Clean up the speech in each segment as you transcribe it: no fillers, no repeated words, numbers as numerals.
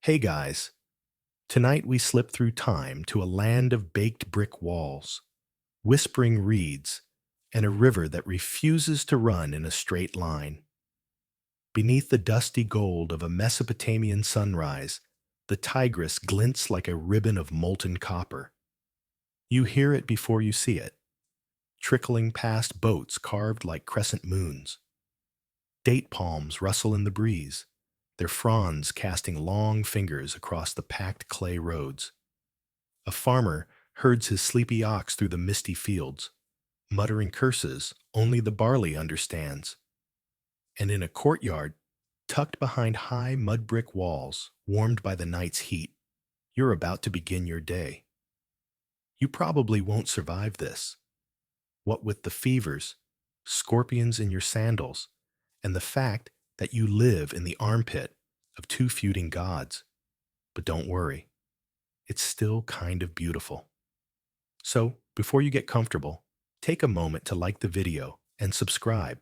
Hey guys, tonight we slip through time to a land of baked brick walls, whispering reeds, and a river that refuses to run in a straight line. Beneath the dusty gold of a Mesopotamian sunrise, the Tigris glints like a ribbon of molten copper. You hear it before you see it, trickling past boats carved like crescent moons. Date palms rustle in the breeze, their fronds casting long fingers across the packed clay roads. A farmer herds his sleepy ox through the misty fields, muttering curses only the barley understands. And in a courtyard, tucked behind high mud brick walls, warmed by the night's heat, you're about to begin your day. You probably won't survive this. What with the fevers, scorpions in your sandals, and the fact that you live in the armpit of two feuding gods. But don't worry, it's still kind of beautiful. So, before you get comfortable, take a moment to like the video and subscribe,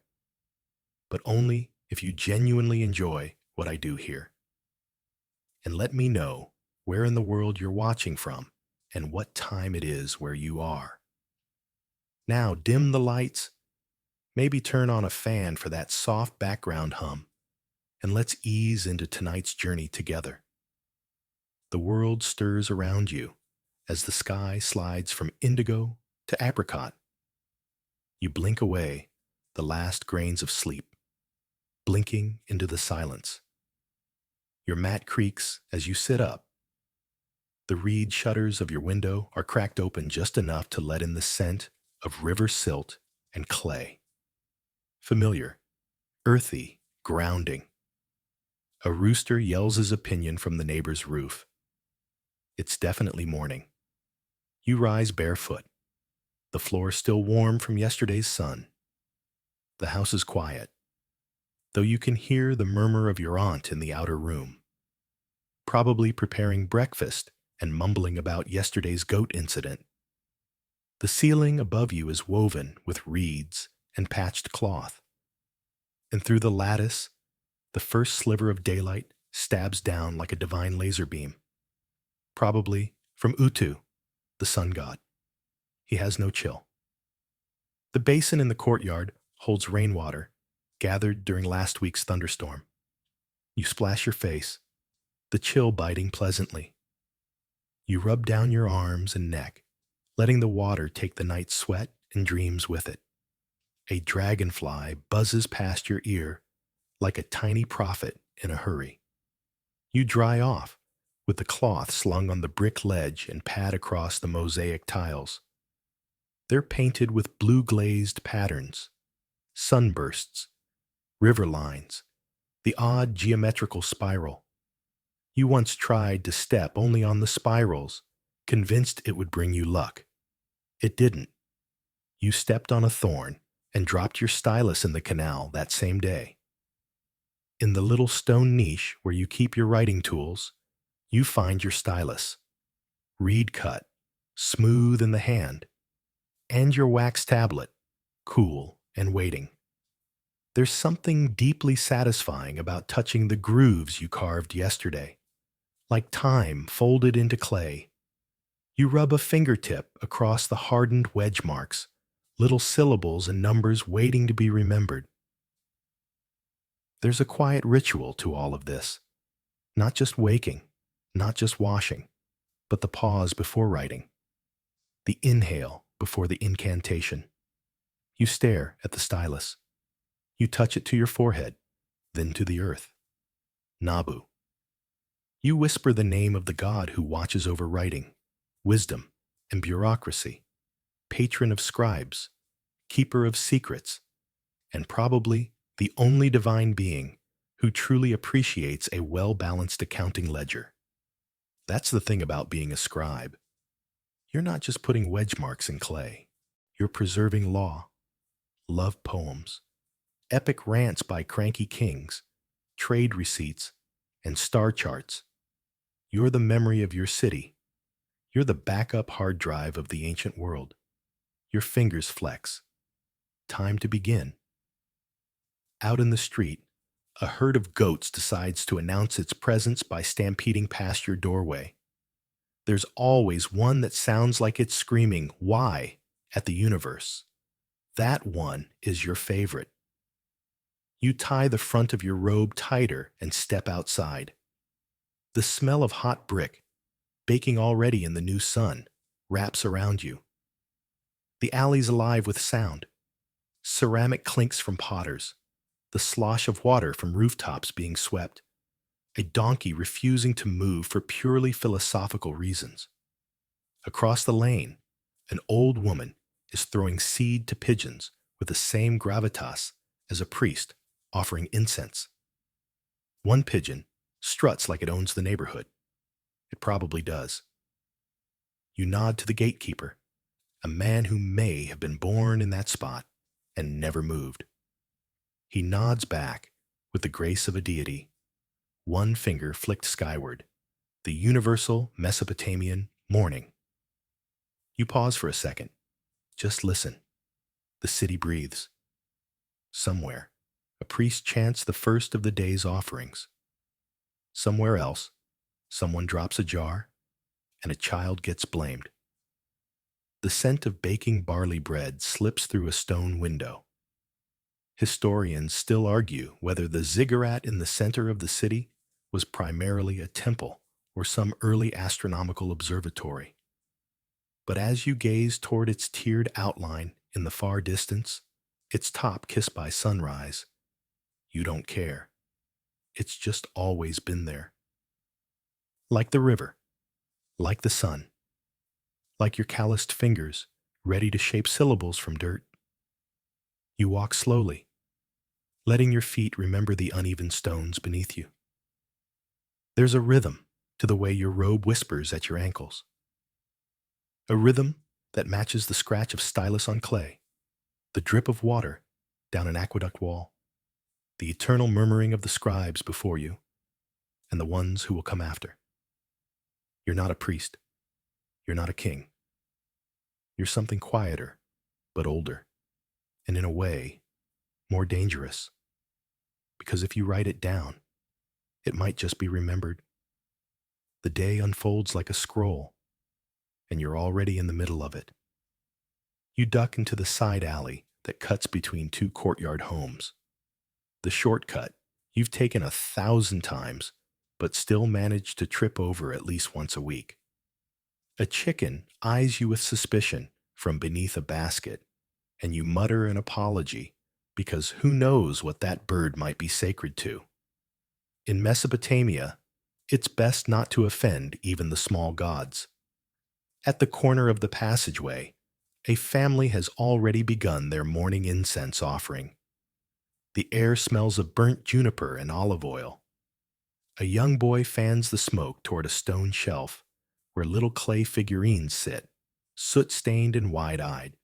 but only if you genuinely enjoy what I do here. And let me know where in the world you're watching from and what time it is where you are. Now, dim the lights, maybe turn on a fan for that soft background hum, and let's ease into tonight's journey together. The world stirs around you as the sky slides from indigo to apricot. You blink away the last grains of sleep, blinking into the silence. Your mat creaks as you sit up. The reed shutters of your window are cracked open just enough to let in the scent of river silt and clay. Familiar, earthy, grounding. A rooster yells his opinion from the neighbor's roof. It's definitely morning. You rise barefoot, the floor still warm from yesterday's sun. The house is quiet, though you can hear the murmur of your aunt in the outer room, probably preparing breakfast and mumbling about yesterday's goat incident. The ceiling above you is woven with reeds and patched cloth, and through the lattice, the first sliver of daylight stabs down like a divine laser beam, probably from Utu, the sun god. He has no chill. The basin in the courtyard holds rainwater gathered during last week's thunderstorm. You splash your face, the chill biting pleasantly. You rub down your arms and neck, letting the water take the night's sweat and dreams with it. A dragonfly buzzes past your ear like a tiny prophet in a hurry. You dry off with the cloth slung on the brick ledge and pad across the mosaic tiles. They're painted with blue-glazed patterns, sunbursts, river lines, the odd geometrical spiral. You once tried to step only on the spirals, convinced it would bring you luck. It didn't. You stepped on a thorn and dropped your stylus in the canal that same day. In the little stone niche where you keep your writing tools, you find your stylus, reed cut, smooth in the hand, and your wax tablet, cool and waiting. There's something deeply satisfying about touching the grooves you carved yesterday, like time folded into clay. You rub a fingertip across the hardened wedge marks, little syllables and numbers waiting to be remembered. There's a quiet ritual to all of this, not just waking, not just washing, but the pause before writing, the inhale before the incantation. You stare at the stylus. You touch it to your forehead, then to the earth. Nabu. You whisper the name of the god who watches over writing, wisdom, and bureaucracy, patron of scribes, keeper of secrets, and probably the only divine being who truly appreciates a well-balanced accounting ledger. That's the thing about being a scribe. You're not just putting wedge marks in clay. You're preserving law, love poems, epic rants by cranky kings, trade receipts, and star charts. You're the memory of your city. You're the backup hard drive of the ancient world. Your fingers flex. Time to begin. Out in the street, A herd of goats decides to announce its presence by stampeding past your doorway. There's always one that sounds like it's screaming, "Why?" at the universe. That one is your favorite. You tie the front of your robe tighter and step outside. The smell of hot brick, baking already in the new sun, wraps around you. The alley's alive with sound. Ceramic clinks from potters, the slosh of water from rooftops being swept, a donkey refusing to move for purely philosophical reasons. Across the lane, an old woman is throwing seed to pigeons with the same gravitas as a priest offering incense. One pigeon struts like it owns the neighborhood. It probably does. You nod to the gatekeeper, a man who may have been born in that spot and never moved. He nods back with the grace of a deity, one finger flicked skyward, the universal Mesopotamian morning. You pause for a second. Just listen. The city breathes. Somewhere, a priest chants the first of the day's offerings. Somewhere else, someone drops a jar, and a child gets blamed. The scent of baking barley bread slips through a stone window. Historians still argue whether the ziggurat in the center of the city was primarily a temple or some early astronomical observatory. But as you gaze toward its tiered outline in the far distance, its top kissed by sunrise, you don't care. It's just always been there. Like the river, like the sun, like your calloused fingers ready to shape syllables from dirt. You walk slowly, letting your feet remember the uneven stones beneath you. There's a rhythm to the way your robe whispers at your ankles. A rhythm that matches the scratch of stylus on clay, the drip of water down an aqueduct wall, the eternal murmuring of the scribes before you, and the ones who will come after. You're not a priest. You're not a king. You're something quieter, but older, and in a way, more dangerous. Because if you write it down, it might just be remembered. The day unfolds like a scroll, and you're already in the middle of it. You duck into the side alley that cuts between two courtyard homes. The shortcut you've taken 1,000 times, but still manage to trip over at least once a week. A chicken eyes you with suspicion from beneath a basket, and you mutter an apology because who knows what that bird might be sacred to. In Mesopotamia, it's best not to offend even the small gods. At the corner of the passageway, a family has already begun their morning incense offering. The air smells of burnt juniper and olive oil. A young boy fans the smoke toward a stone shelf where little clay figurines sit, soot-stained and wide-eyed.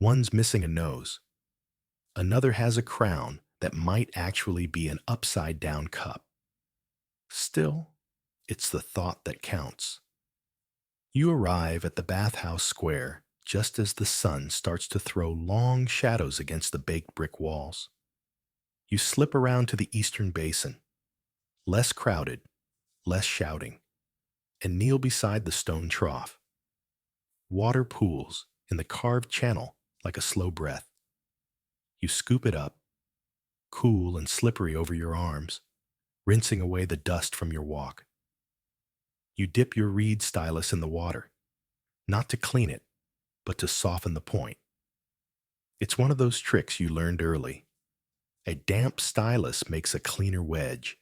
One's missing a nose. Another has a crown that might actually be an upside-down cup. Still, it's the thought that counts. You arrive at the bathhouse square just as the sun starts to throw long shadows against the baked brick walls. You slip around to the eastern basin, less crowded, less shouting, and kneel beside the stone trough. Water pools in the carved channel like a slow breath. You scoop it up, cool and slippery over your arms, rinsing away the dust from your walk. You dip your reed stylus in the water, not to clean it, but to soften the point. It's one of those tricks you learned early. A damp stylus makes a cleaner wedge,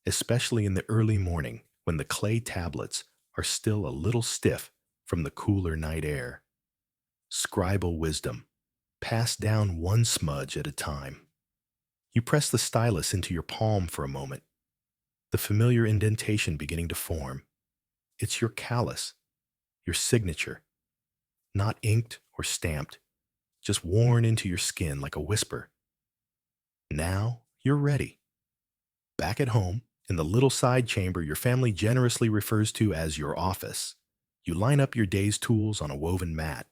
especially in the early morning when the clay tablets are still a little stiff from the cooler night air. Scribal wisdom, passed down one smudge at a time. You press the stylus into your palm for a moment, the familiar indentation beginning to form. It's your callus, your signature, not inked or stamped, just worn into your skin like a whisper. Now you're ready. Back at home, in the little side chamber your family generously refers to as your office, you line up your day's tools on a woven mat.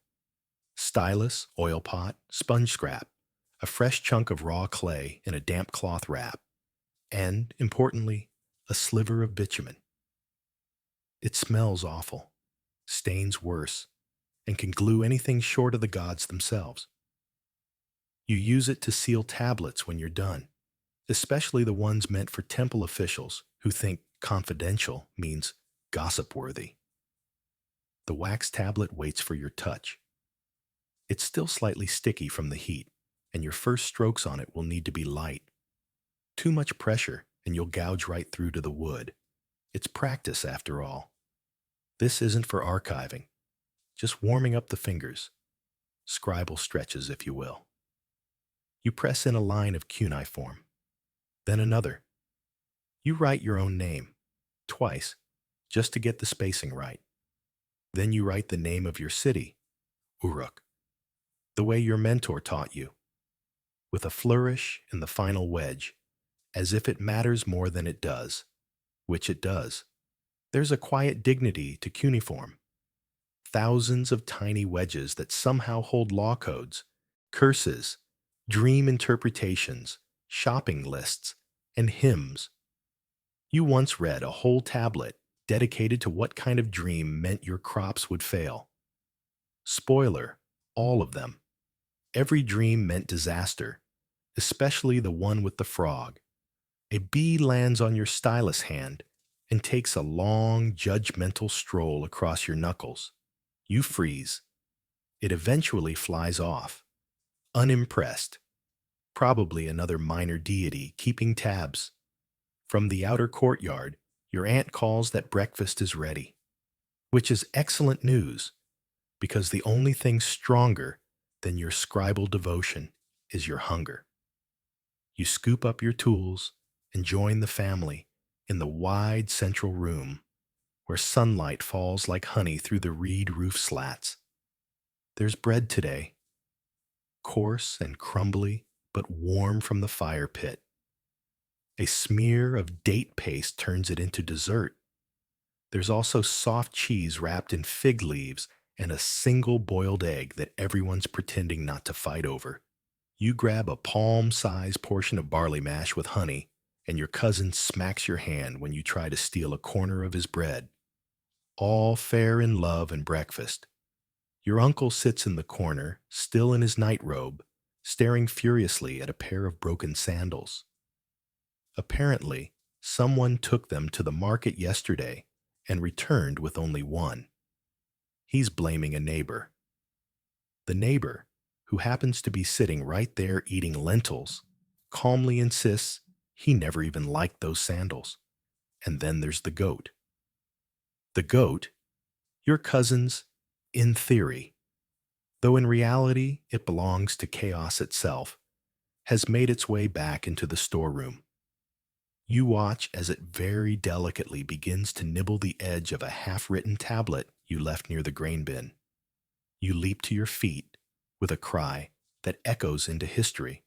Stylus, oil pot, sponge scrap, a fresh chunk of raw clay in a damp cloth wrap. and, importantly, a sliver of bitumen. It smells awful, stains worse, and can glue anything short of the gods themselves. You use it to seal tablets when you're done, especially the ones meant for temple officials who think confidential means gossip worthy. The wax tablet waits for your touch. It's still slightly sticky from the heat, and your first strokes on it will need to be light. Too much pressure, and you'll gouge right through to the wood. It's practice, after all. This isn't for archiving, just warming up the fingers. Scribal stretches, if you will. You press in a line of cuneiform, then another. You write your own name, twice, just to get the spacing right. Then you write the name of your city, Uruk, the way your mentor taught you, with a flourish in the final wedge, as if it matters more than it does, which it does. There's a quiet dignity to cuneiform. Thousands of tiny wedges that somehow hold law codes, curses, dream interpretations, shopping lists, and hymns. You once read a whole tablet dedicated to what kind of dream meant your crops would fail. Spoiler, all of them. Every dream meant disaster, especially the one with the frog. A bee lands on your stylus hand and takes a long, judgmental stroll across your knuckles. You freeze. It eventually flies off, unimpressed. Probably another minor deity keeping tabs. From the outer courtyard, your aunt calls that breakfast is ready, which is excellent news, because the only thing stronger than your scribal devotion is your hunger. You scoop up your tools and join the family in the wide central room where sunlight falls like honey through the reed roof slats. There's bread today, coarse and crumbly, but warm from the fire pit. A smear of date paste turns it into dessert. There's also soft cheese wrapped in fig leaves and a single boiled egg that everyone's pretending not to fight over. You grab a palm-sized portion of barley mash with honey, and your cousin smacks your hand when you try to steal a corner of his bread. All fair in love and breakfast. Your uncle sits in the corner, still in his nightrobe, staring furiously at a pair of broken sandals. Apparently, someone took them to the market yesterday and returned with only one. He's blaming a neighbor. The neighbor, who happens to be sitting right there eating lentils, calmly insists he never even liked those sandals. And then there's the goat. The goat, your cousin's, in theory, though in reality it belongs to chaos itself, has made its way back into the storeroom. You watch as it very delicately begins to nibble the edge of a half-written tablet you left near the grain bin. You leap to your feet with a cry that echoes into history.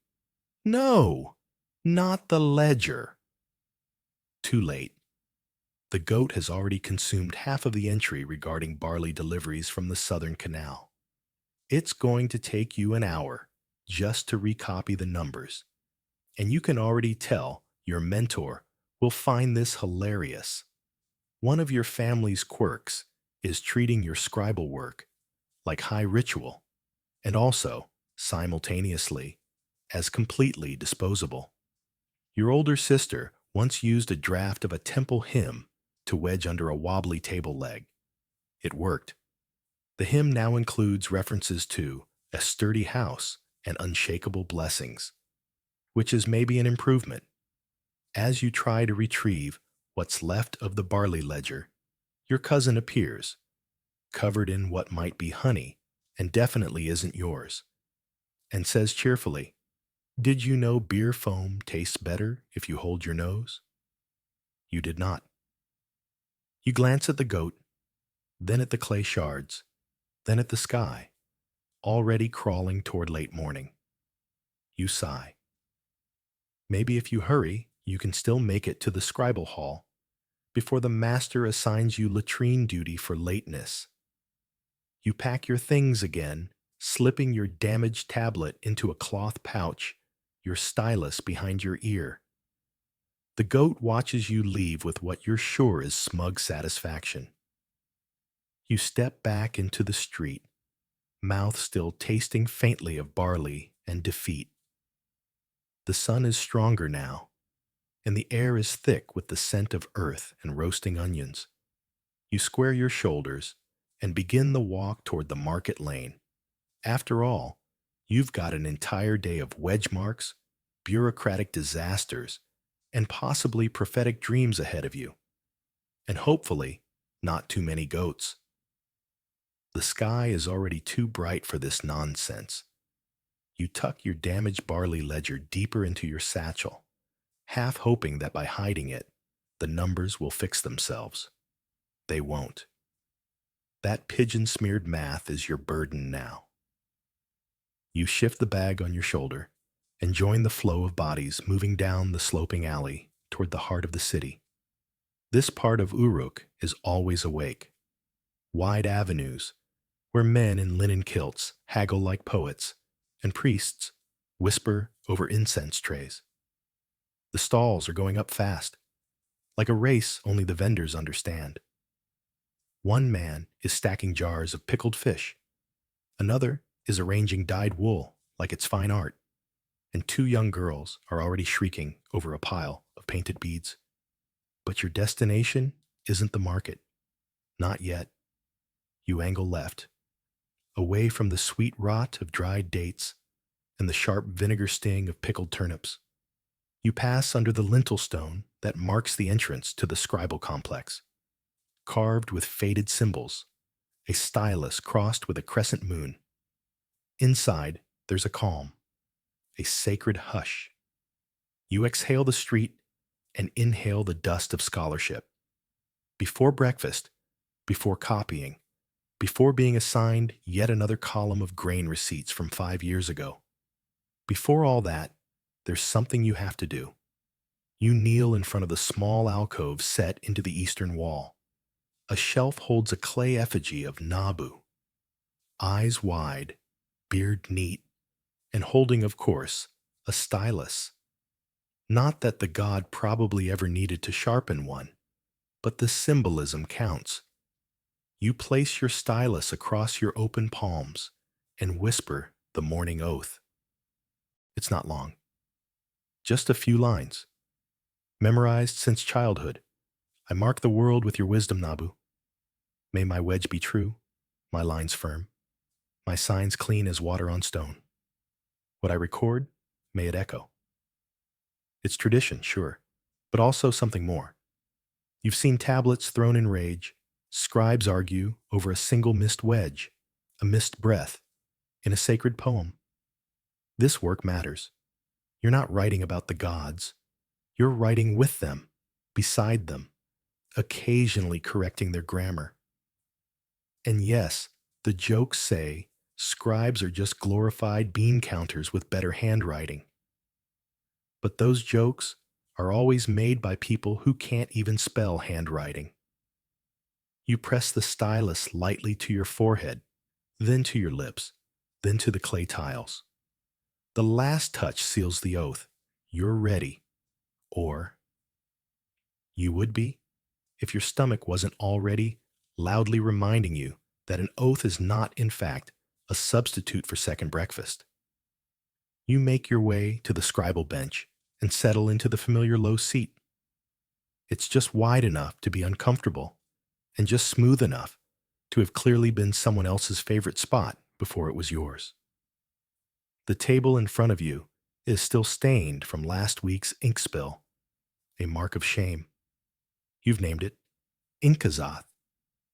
No, not the ledger. Too late. The goat has already consumed half of the entry regarding barley deliveries from the Southern Canal. It's going to take you an hour just to recopy the numbers, and you can already tell your mentor will find this hilarious. One of your family's quirks is treating your scribal work like high ritual, and also, simultaneously, as completely disposable. Your older sister once used a draft of a temple hymn to wedge under a wobbly table leg. It worked. The hymn now includes references to a sturdy house and unshakable blessings, which is maybe an improvement. As you try to retrieve what's left of the barley ledger, your cousin appears, covered in what might be honey and definitely isn't yours, and says cheerfully, "Did you know beer foam tastes better if you hold your nose?" You did not. You glance at the goat, then at the clay shards, then at the sky, already crawling toward late morning. You sigh. Maybe if you hurry, you can still make it to the scribal hall before the master assigns you latrine duty for lateness. You pack your things again, slipping your damaged tablet into a cloth pouch, your stylus behind your ear. The goat watches you leave with what you're sure is smug satisfaction. You step back into the street, mouth still tasting faintly of barley and defeat. The sun is stronger now, and the air is thick with the scent of earth and roasting onions. You square your shoulders and begin the walk toward the market lane. After all, you've got an entire day of wedge marks, bureaucratic disasters, and possibly prophetic dreams ahead of you. And hopefully, not too many goats. The sky is already too bright for this nonsense. You tuck your damaged barley ledger deeper into your satchel, half hoping that by hiding it, the numbers will fix themselves. They won't. That pigeon-smeared math is your burden now. You shift the bag on your shoulder and join the flow of bodies moving down the sloping alley toward the heart of the city. This part of Uruk is always awake. Wide avenues, where men in linen kilts haggle like poets, and priests whisper over incense trays. The stalls are going up fast, like a race only the vendors understand. One man is stacking jars of pickled fish. Another is arranging dyed wool like it's fine art. And two young girls are already shrieking over a pile of painted beads. But your destination isn't the market. Not yet. You angle left, away from the sweet rot of dried dates and the sharp vinegar sting of pickled turnips. You pass under the lintel stone that marks the entrance to the Scribe complex, carved with faded symbols, a stylus crossed with a crescent moon. Inside, there's a calm, a sacred hush. You exhale the street and inhale the dust of scholarship. Before breakfast, before copying, before being assigned yet another column of grain receipts from 5 years ago. Before all that, there's something you have to do. You kneel in front of the small alcove set into the eastern wall. A shelf holds a clay effigy of Nabu, eyes wide, beard neat, and holding, of course, a stylus. Not that the god probably ever needed to sharpen one, but the symbolism counts. You place your stylus across your open palms and whisper the morning oath. It's not long. Just a few lines. Memorized since childhood. I mark the world with your wisdom, Nabu. May my wedge be true, my lines firm, my signs clean as water on stone. What I record, may it echo. It's tradition, sure, but also something more. You've seen tablets thrown in rage, scribes argue over a single missed wedge, a missed breath, in a sacred poem. This work matters. You're not writing about the gods. You're writing with them, beside them, occasionally correcting their grammar. And yes, the jokes say scribes are just glorified bean counters with better handwriting. But those jokes are always made by people who can't even spell handwriting. You press the stylus lightly to your forehead, then to your lips, then to the clay tiles. The last touch seals the oath. You're ready. Or you would be if your stomach wasn't already loudly reminding you that an oath is not, in fact, a substitute for second breakfast. You make your way to the scribal bench and settle into the familiar low seat. It's just wide enough to be uncomfortable and just smooth enough to have clearly been someone else's favorite spot before it was yours. The table in front of you is still stained from last week's ink spill, a mark of shame. You've named it Inkazoth,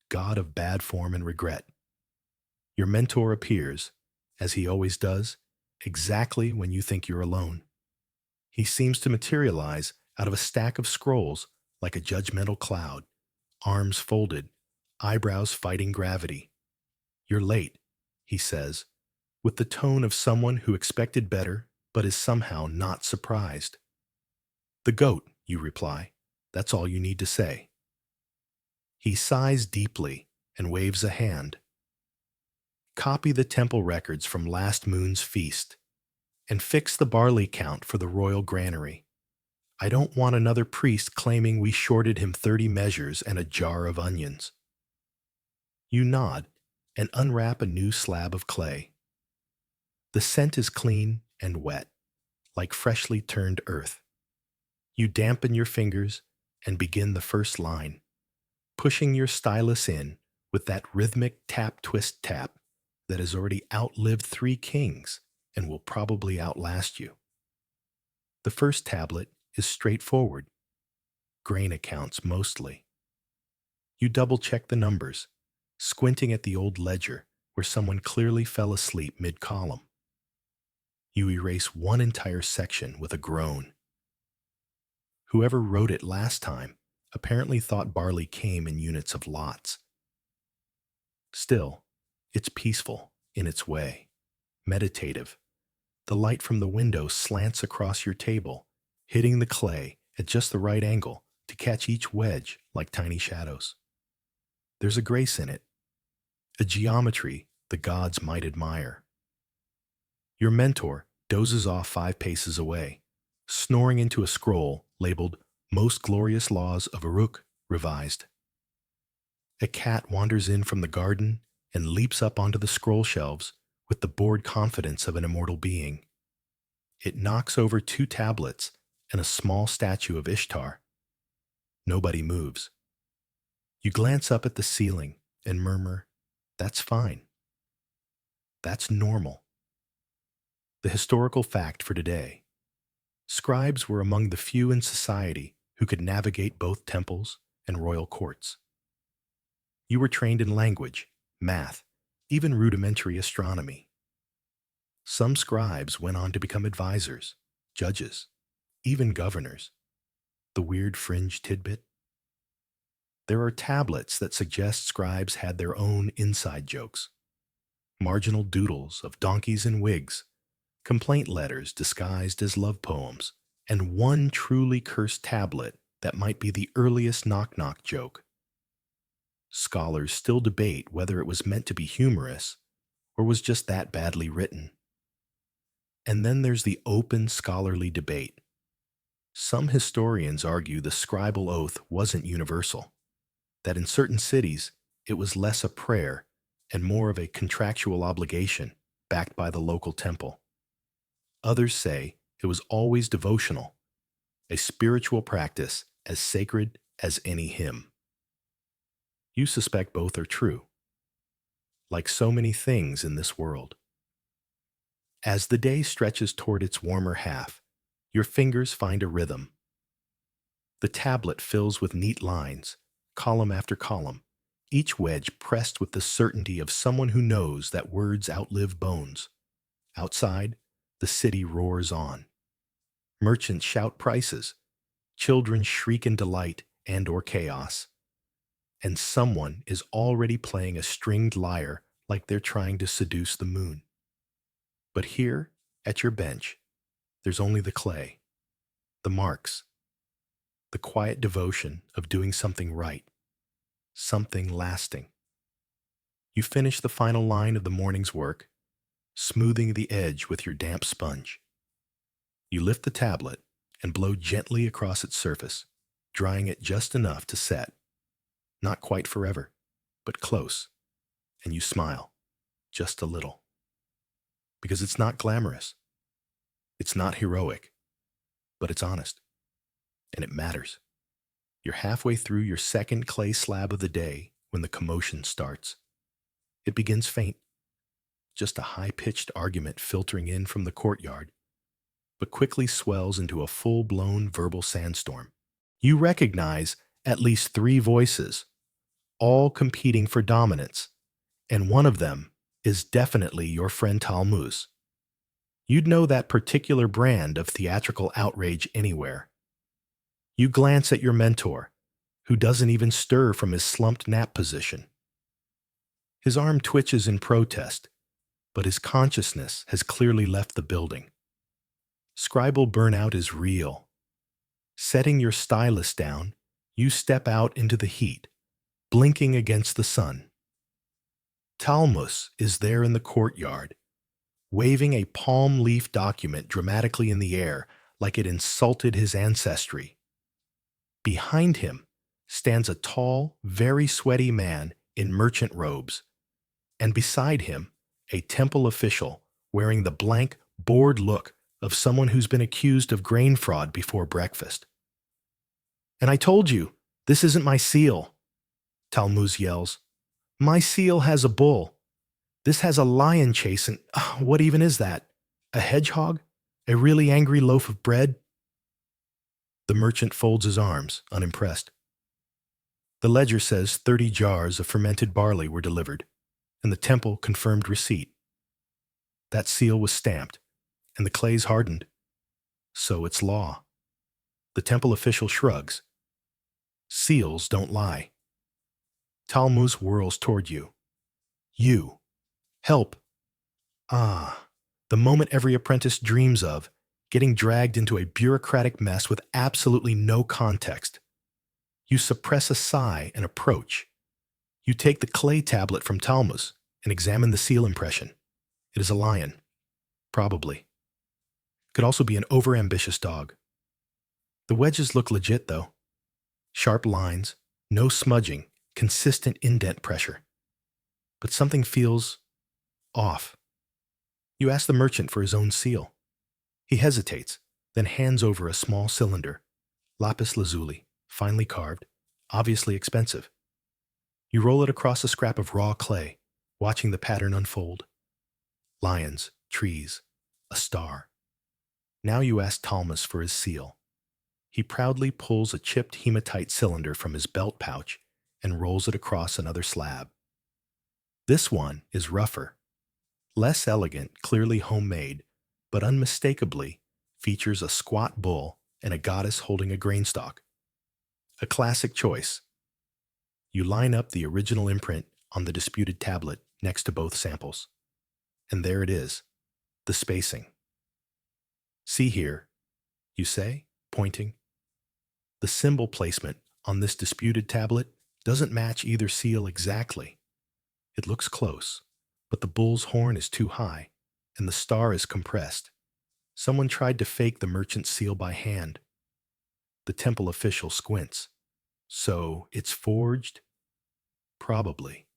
god of bad form and regret. Your mentor appears, as he always does, exactly when you think you're alone. He seems to materialize out of a stack of scrolls like a judgmental cloud, arms folded, eyebrows fighting gravity. You're late, he says, with the tone of someone who expected better but is somehow not surprised. The goat, you reply. That's all you need to say. He sighs deeply and waves a hand. Copy the temple records from last moon's feast and fix the barley count for the royal granary. I don't want another priest claiming we shorted him 30 measures and a jar of onions. You nod and unwrap a new slab of clay. The scent is clean and wet, like freshly turned earth. You dampen your fingers and begin the first line, pushing your stylus in with that rhythmic tap twist tap that has already outlived 3 kings and will probably outlast you. The first tablet is straightforward, grain accounts mostly. You double-check the numbers, squinting at the old ledger where someone clearly fell asleep mid-column. You erase one entire section with a groan. Whoever wrote it last time apparently thought barley came in units of lots. Still, it's peaceful in its way, meditative. The light from the window slants across your table, hitting the clay at just the right angle to catch each wedge like tiny shadows. There's a grace in it, a geometry the gods might admire. Your mentor dozes off 5 paces away, snoring into a scroll labeled Most Glorious Laws of Uruk Revised. A cat wanders in from the garden and leaps up onto the scroll shelves with the bored confidence of an immortal being. It knocks over 2 tablets and a small statue of Ishtar. Nobody moves. You glance up at the ceiling and murmur, "That's fine. That's normal." The historical fact for today: scribes were among the few in society who could navigate both temples and royal courts. You were trained in language, math, even rudimentary astronomy. Some scribes went on to become advisors, judges, even governors. The weird fringe tidbit? There are tablets that suggest scribes had their own inside jokes. Marginal doodles of donkeys in wigs, complaint letters disguised as love poems, and one truly cursed tablet that might be the earliest knock-knock joke. Scholars still debate whether it was meant to be humorous or was just that badly written. And then there's the open scholarly debate. Some historians argue the scribal oath wasn't universal, that in certain cities it was less a prayer and more of a contractual obligation backed by the local temple. Others say it was always devotional, a spiritual practice as sacred as any hymn. You suspect both are true, like so many things in this world. As the day stretches toward its warmer half, your fingers find a rhythm. The tablet fills with neat lines, column after column, each wedge pressed with the certainty of someone who knows that words outlive bones. Outside, the city roars on. Merchants shout prices, children shriek in delight and/or chaos, and someone is already playing a stringed lyre like they're trying to seduce the moon. But here, at your bench, there's only the clay, the marks, the quiet devotion of doing something right, something lasting. You finish the final line of the morning's work, smoothing the edge with your damp sponge. You lift the tablet and blow gently across its surface, drying it just enough to set. Not quite forever, but close, and you smile, just a little. Because it's not glamorous, it's not heroic, but it's honest, and it matters. You're halfway through your second clay slab of the day when the commotion starts. It begins faint, just a high-pitched argument filtering in from the courtyard, but quickly swells into a full-blown verbal sandstorm. You recognize at least 3 voices, all competing for dominance, and one of them is definitely your friend Talmuz. You'd know that particular brand of theatrical outrage anywhere. You glance at your mentor, who doesn't even stir from his slumped nap position. His arm twitches in protest, but his consciousness has clearly left the building. Scribal burnout is real. Setting your stylus down, you step out into the heat, blinking against the sun. Talmuz is there in the courtyard, waving a palm leaf document dramatically in the air like it insulted his ancestry. Behind him stands a tall, very sweaty man in merchant robes, and beside him, a temple official wearing the blank, bored look of someone who's been accused of grain fraud before breakfast. "And I told you, this isn't my seal," Talmuz yells. "My seal has a bull. This has a lion chase, and what even is that? A hedgehog? A really angry loaf of bread?" The merchant folds his arms, unimpressed. The ledger says 30 jars of fermented barley were delivered, and the temple confirmed receipt. That seal was stamped, and the clay's hardened. So it's law. The temple official shrugs. Seals don't lie. Talmuz whirls toward you. You. Help. Ah, the moment every apprentice dreams of, getting dragged into a bureaucratic mess with absolutely no context. You suppress a sigh and approach. You take the clay tablet from Talmuz and examine the seal impression. It is a lion. Probably. Could also be an overambitious dog. The wedges look legit, though. Sharp lines, no smudging, consistent indent pressure. But something feels off. You ask the merchant for his own seal. He hesitates, then hands over a small cylinder, lapis lazuli, finely carved, obviously expensive. You roll it across a scrap of raw clay, watching the pattern unfold. Lions, trees, a star. Now you ask Talmuz for his seal. He proudly pulls a chipped hematite cylinder from his belt pouch and rolls it across another slab. This one is rougher, less elegant, clearly homemade, but unmistakably features a squat bull and a goddess holding a grain stalk. A classic choice. You line up the original imprint on the disputed tablet next to both samples. And there it is, the spacing. "See here," you say, pointing. The symbol placement on this disputed tablet doesn't match either seal exactly. It looks close, but the bull's horn is too high, and the star is compressed. Someone tried to fake the merchant's seal by hand. The temple official squints. So it's forged? Probably.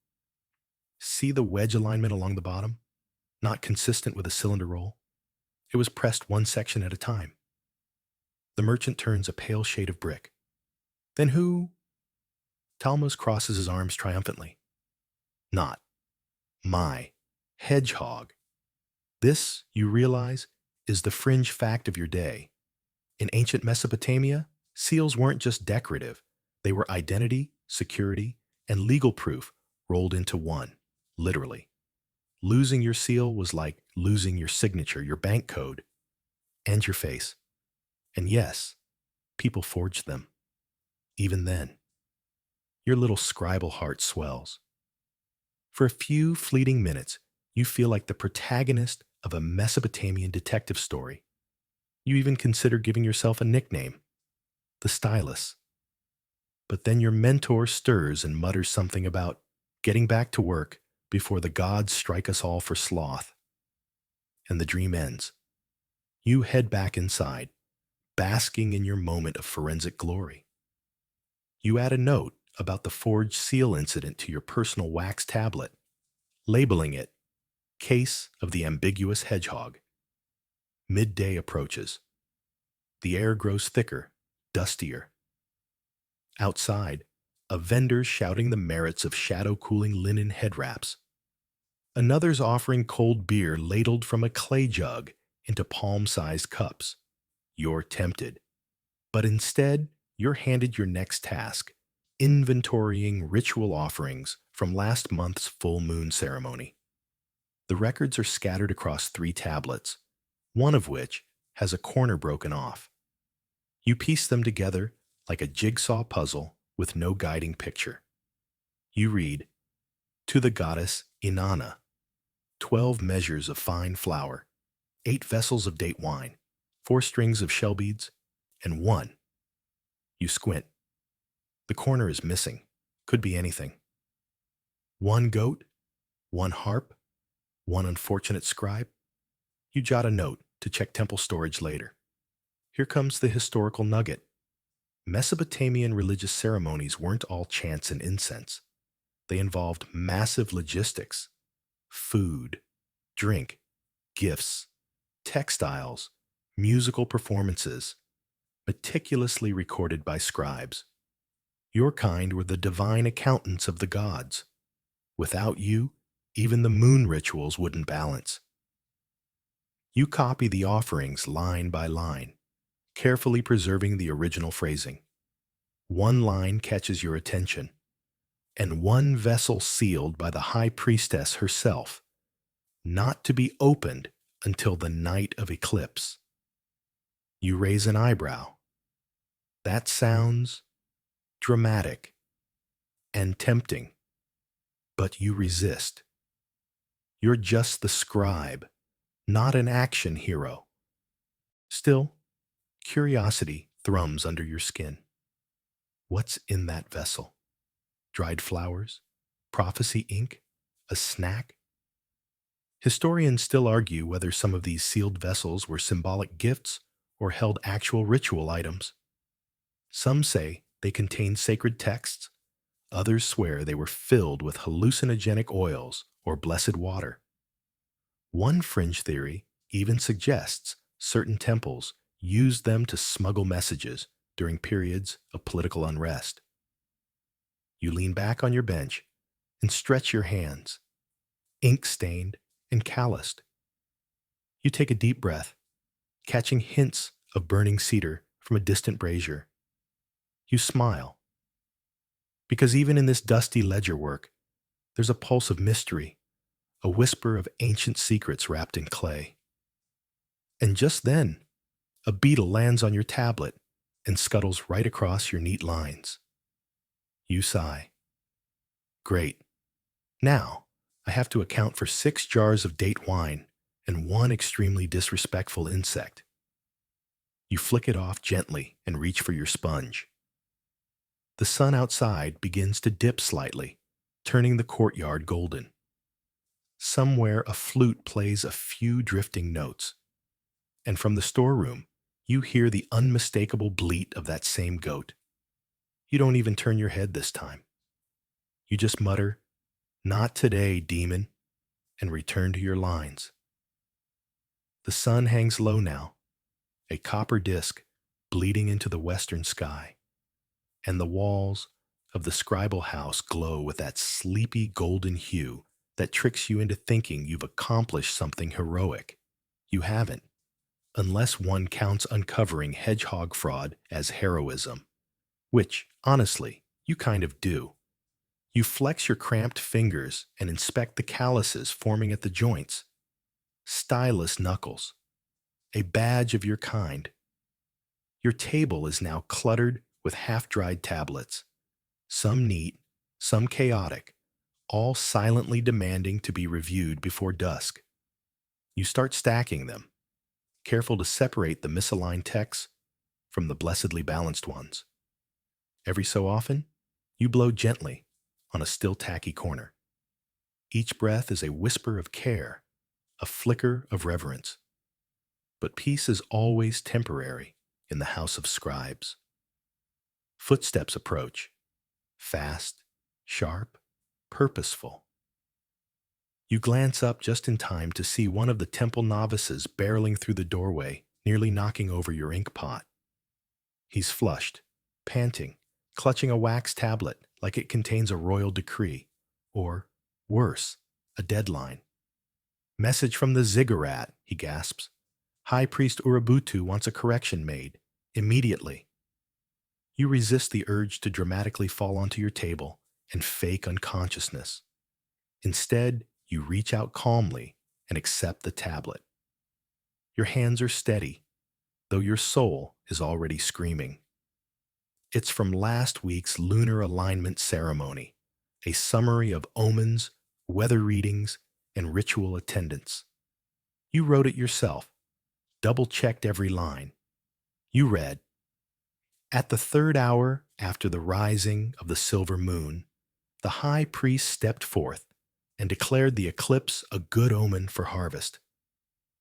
See the wedge alignment along the bottom? Not consistent with a cylinder roll. It was pressed one section at a time. The merchant turns a pale shade of brick. "Then who?" Talmuz crosses his arms triumphantly. "Not my hedgehog." This, you realize, is the fringe fact of your day. In ancient Mesopotamia, seals weren't just decorative. They were identity, security, and legal proof rolled into one, literally. Losing your seal was like losing your signature, your bank code, and your face. And yes, people forged them. Even then, your little scribal heart swells. For a few fleeting minutes, you feel like the protagonist of a Mesopotamian detective story. You even consider giving yourself a nickname, the Stylus. But then your mentor stirs and mutters something about getting back to work before the gods strike us all for sloth. And the dream ends. You head back inside, basking in your moment of forensic glory. You add a note about the forged seal incident to your personal wax tablet, labeling it Case of the Ambiguous Hedgehog. Midday approaches. The air grows thicker, dustier. Outside, a vendor's shouting the merits of shadow-cooling linen head wraps. Another's offering cold beer ladled from a clay jug into palm-sized cups. You're tempted. But instead, you're handed your next task, inventorying ritual offerings from last month's full moon ceremony. The records are scattered across 3 tablets, one of which has a corner broken off. You piece them together like a jigsaw puzzle with no guiding picture. You read, "To the goddess Inanna, 12 measures of fine flour, 8 vessels of date wine, 4 strings of shell beads, and 1. You squint. The corner is missing. Could be anything. 1 goat, 1 harp, 1 unfortunate scribe. You jot a note to check temple storage later. Here comes the historical nugget. Mesopotamian religious ceremonies weren't all chants and incense. They involved massive logistics: food, drink, gifts, textiles, musical performances, meticulously recorded by scribes. Your kind were the divine accountants of the gods. Without you, even the moon rituals wouldn't balance. You copy the offerings line by line, carefully preserving the original phrasing. One line catches your attention, and one vessel sealed by the high priestess herself, not to be opened until the night of eclipse. You raise an eyebrow. That sounds dramatic and tempting, but you resist. You're just the scribe, not an action hero. Still, curiosity thrums under your skin. What's in that vessel? Dried flowers? Prophecy ink? A snack? Historians still argue whether some of these sealed vessels were symbolic gifts or held actual ritual items. Some say they contained sacred texts. Others swear they were filled with hallucinogenic oils or blessed water. One fringe theory even suggests certain temples used them to smuggle messages during periods of political unrest. You lean back on your bench and stretch your hands, ink-stained and calloused. You take a deep breath, catching hints of burning cedar from a distant brazier. You smile, because even in this dusty ledger work, there's a pulse of mystery, a whisper of ancient secrets wrapped in clay. And just then, a beetle lands on your tablet and scuttles right across your neat lines. You sigh. Great. Now, I have to account for 6 jars of date wine and one extremely disrespectful insect. You flick it off gently and reach for your sponge. The sun outside begins to dip slightly, turning the courtyard golden. Somewhere a flute plays a few drifting notes, and from the storeroom, you hear the unmistakable bleat of that same goat. You don't even turn your head this time. You just mutter, "Not today, demon," and return to your lines. The sun hangs low now, a copper disk bleeding into the western sky, and the walls of the scribal house glow with that sleepy golden hue that tricks you into thinking you've accomplished something heroic. You haven't, unless one counts uncovering hedgehog fraud as heroism, which, honestly, you kind of do. You flex your cramped fingers and inspect the calluses forming at the joints. Stylus knuckles, a badge of your kind. Your table is now cluttered with half-dried tablets, some neat, some chaotic, all silently demanding to be reviewed before dusk. You start stacking them, careful to separate the misaligned texts from the blessedly balanced ones. Every so often, you blow gently on a still tacky corner. Each breath is a whisper of care, a flicker of reverence. But peace is always temporary in the house of scribes. Footsteps approach, fast, sharp, purposeful. You glance up just in time to see one of the temple novices barreling through the doorway, nearly knocking over your ink pot. He's flushed, panting, clutching a wax tablet like it contains a royal decree, or, worse, a deadline. "Message from the ziggurat," he gasps. "High Priest Urabutu wants a correction made, immediately." You resist the urge to dramatically fall onto your table and fake unconsciousness. Instead, you reach out calmly and accept the tablet. Your hands are steady, though your soul is already screaming. It's from last week's lunar alignment ceremony, a summary of omens, weather readings, and ritual attendance. You wrote it yourself, double-checked every line. You read, "At the 3rd hour after the rising of the silver moon, the high priest stepped forth and declared the eclipse a good omen for harvest."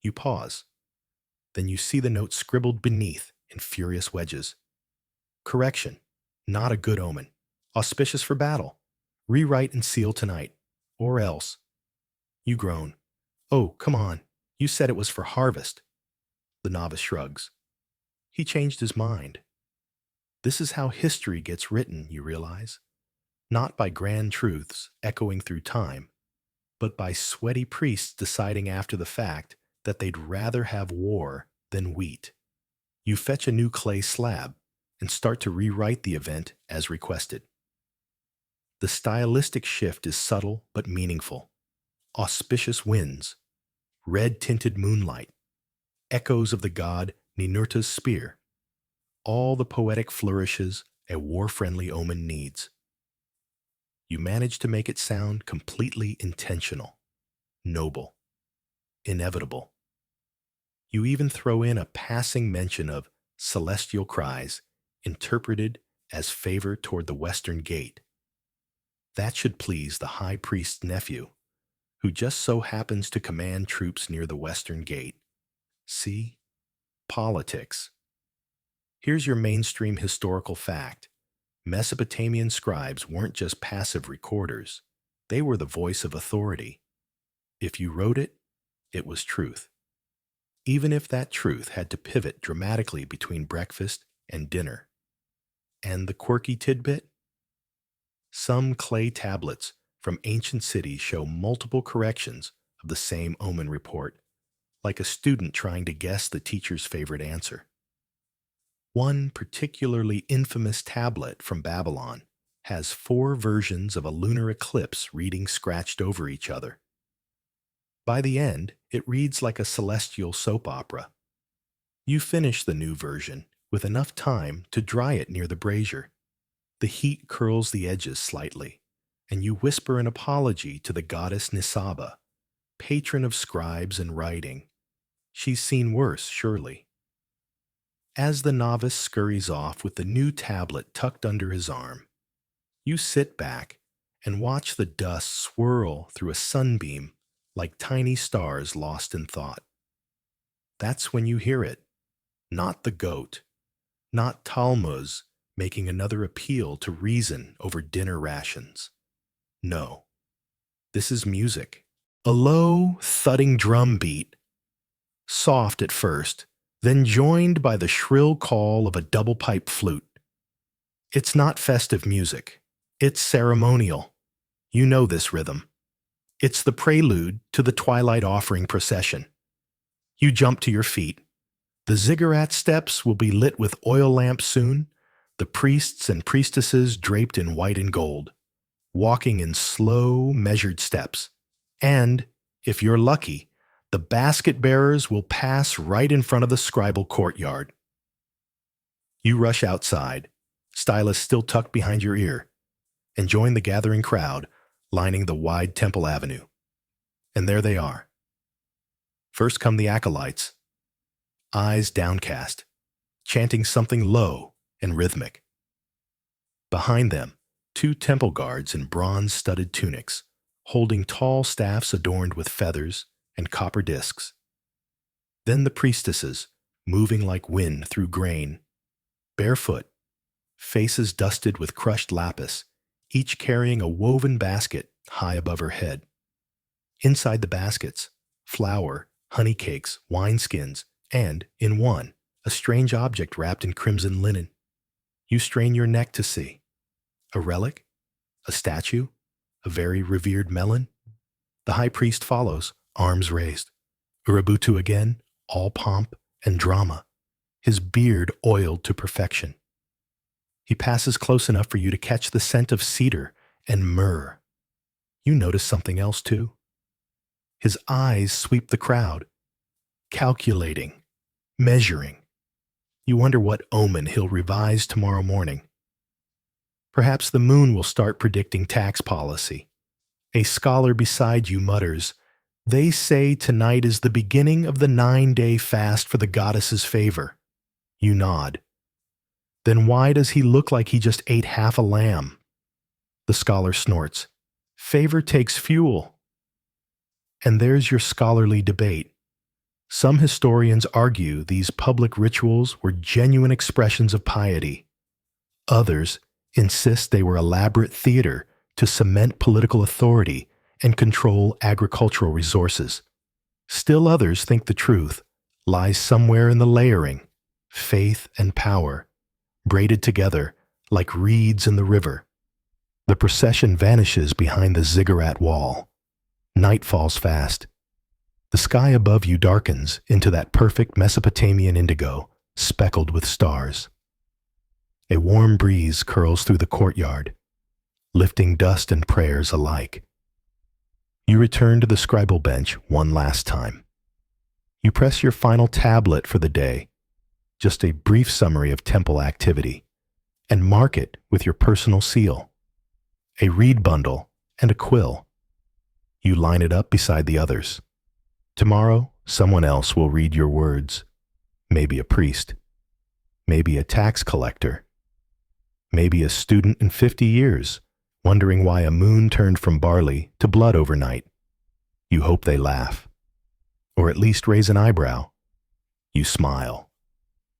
You pause. Then you see the note scribbled beneath in furious wedges. Correction. Not a good omen. Auspicious for battle. Rewrite and seal tonight. Or else. You groan. Oh, come on. You said it was for harvest. The novice shrugs. He changed his mind. This is how history gets written, you realize. Not by grand truths echoing through time, but by sweaty priests deciding after the fact that they'd rather have war than wheat. You fetch a new clay slab and start to rewrite the event as requested. The stylistic shift is subtle but meaningful. Auspicious winds, red-tinted moonlight, echoes of the god Ninurta's spear, all the poetic flourishes a war-friendly omen needs. You manage to make it sound completely intentional, noble, inevitable. You even throw in a passing mention of celestial cries interpreted as favor toward the western gate. That should please the high priest's nephew, who just so happens to command troops near the western gate. See? Politics. Here's your mainstream historical fact. Mesopotamian scribes weren't just passive recorders. They were the voice of authority. If you wrote it, it was truth. Even if that truth had to pivot dramatically between breakfast and dinner. And the quirky tidbit? Some clay tablets from ancient cities show multiple corrections of the same omen report, like a student trying to guess the teacher's favorite answer. One particularly infamous tablet from Babylon has 4 versions of a lunar eclipse readings scratched over each other. By the end, it reads like a celestial soap opera. You finish the new version with enough time to dry it near the brazier. The heat curls the edges slightly, and you whisper an apology to the goddess Nisaba, patron of scribes and writing. She's seen worse, surely. As the novice scurries off with the new tablet tucked under his arm, you sit back and watch the dust swirl through a sunbeam like tiny stars lost in thought. That's when you hear it. Not the goat, not Talmuz making another appeal to reason over dinner rations. No, this is music. A low, thudding drum beat, soft at first, then joined by the shrill call of a double-pipe flute. It's not festive music. It's ceremonial. You know this rhythm. It's the prelude to the twilight offering procession. You jump to your feet. The ziggurat steps will be lit with oil lamps soon, the priests and priestesses draped in white and gold, walking in slow, measured steps. And, if you're lucky, the basket bearers will pass right in front of the scribal courtyard. You rush outside, stylus still tucked behind your ear, and join the gathering crowd lining the wide temple avenue. And there they are. First come the acolytes, eyes downcast, chanting something low and rhythmic. Behind them, 2 temple guards in bronze-studded tunics, holding tall staffs adorned with feathers and copper discs. Then the priestesses, moving like wind through grain, barefoot, faces dusted with crushed lapis, each carrying a woven basket high above her head. Inside the baskets, flour, honey cakes, wineskins, and, in one, a strange object wrapped in crimson linen. You strain your neck to see. A relic? A statue? A very revered melon? The high priest follows, arms raised. Urabutu again, all pomp and drama, his beard oiled to perfection. He passes close enough for you to catch the scent of cedar and myrrh. You notice something else too. His eyes sweep the crowd, calculating, measuring. You wonder what omen he'll revise tomorrow morning. Perhaps the moon will start predicting tax policy. A scholar beside you mutters, "They say tonight is the beginning of the 9-day fast for the goddess's favor." You nod. Then why does he look like he just ate half a lamb? The scholar snorts. Favor takes fuel. And there's your scholarly debate. Some historians argue these public rituals were genuine expressions of piety. Others insist they were elaborate theater to cement political authority and control agricultural resources. Still others think the truth lies somewhere in the layering, faith and power, braided together like reeds in the river. The procession vanishes behind the ziggurat wall. Night falls fast. The sky above you darkens into that perfect Mesopotamian indigo, speckled with stars. A warm breeze curls through the courtyard, lifting dust and prayers alike. You return to the scribal bench one last time. You press your final tablet for the day, just a brief summary of temple activity, and mark it with your personal seal, a reed bundle, and a quill. You line it up beside the others. Tomorrow, someone else will read your words. Maybe a priest. Maybe a tax collector. Maybe a student in 50 years, wondering why a moon turned from barley to blood overnight. You hope they laugh, or at least raise an eyebrow. You smile.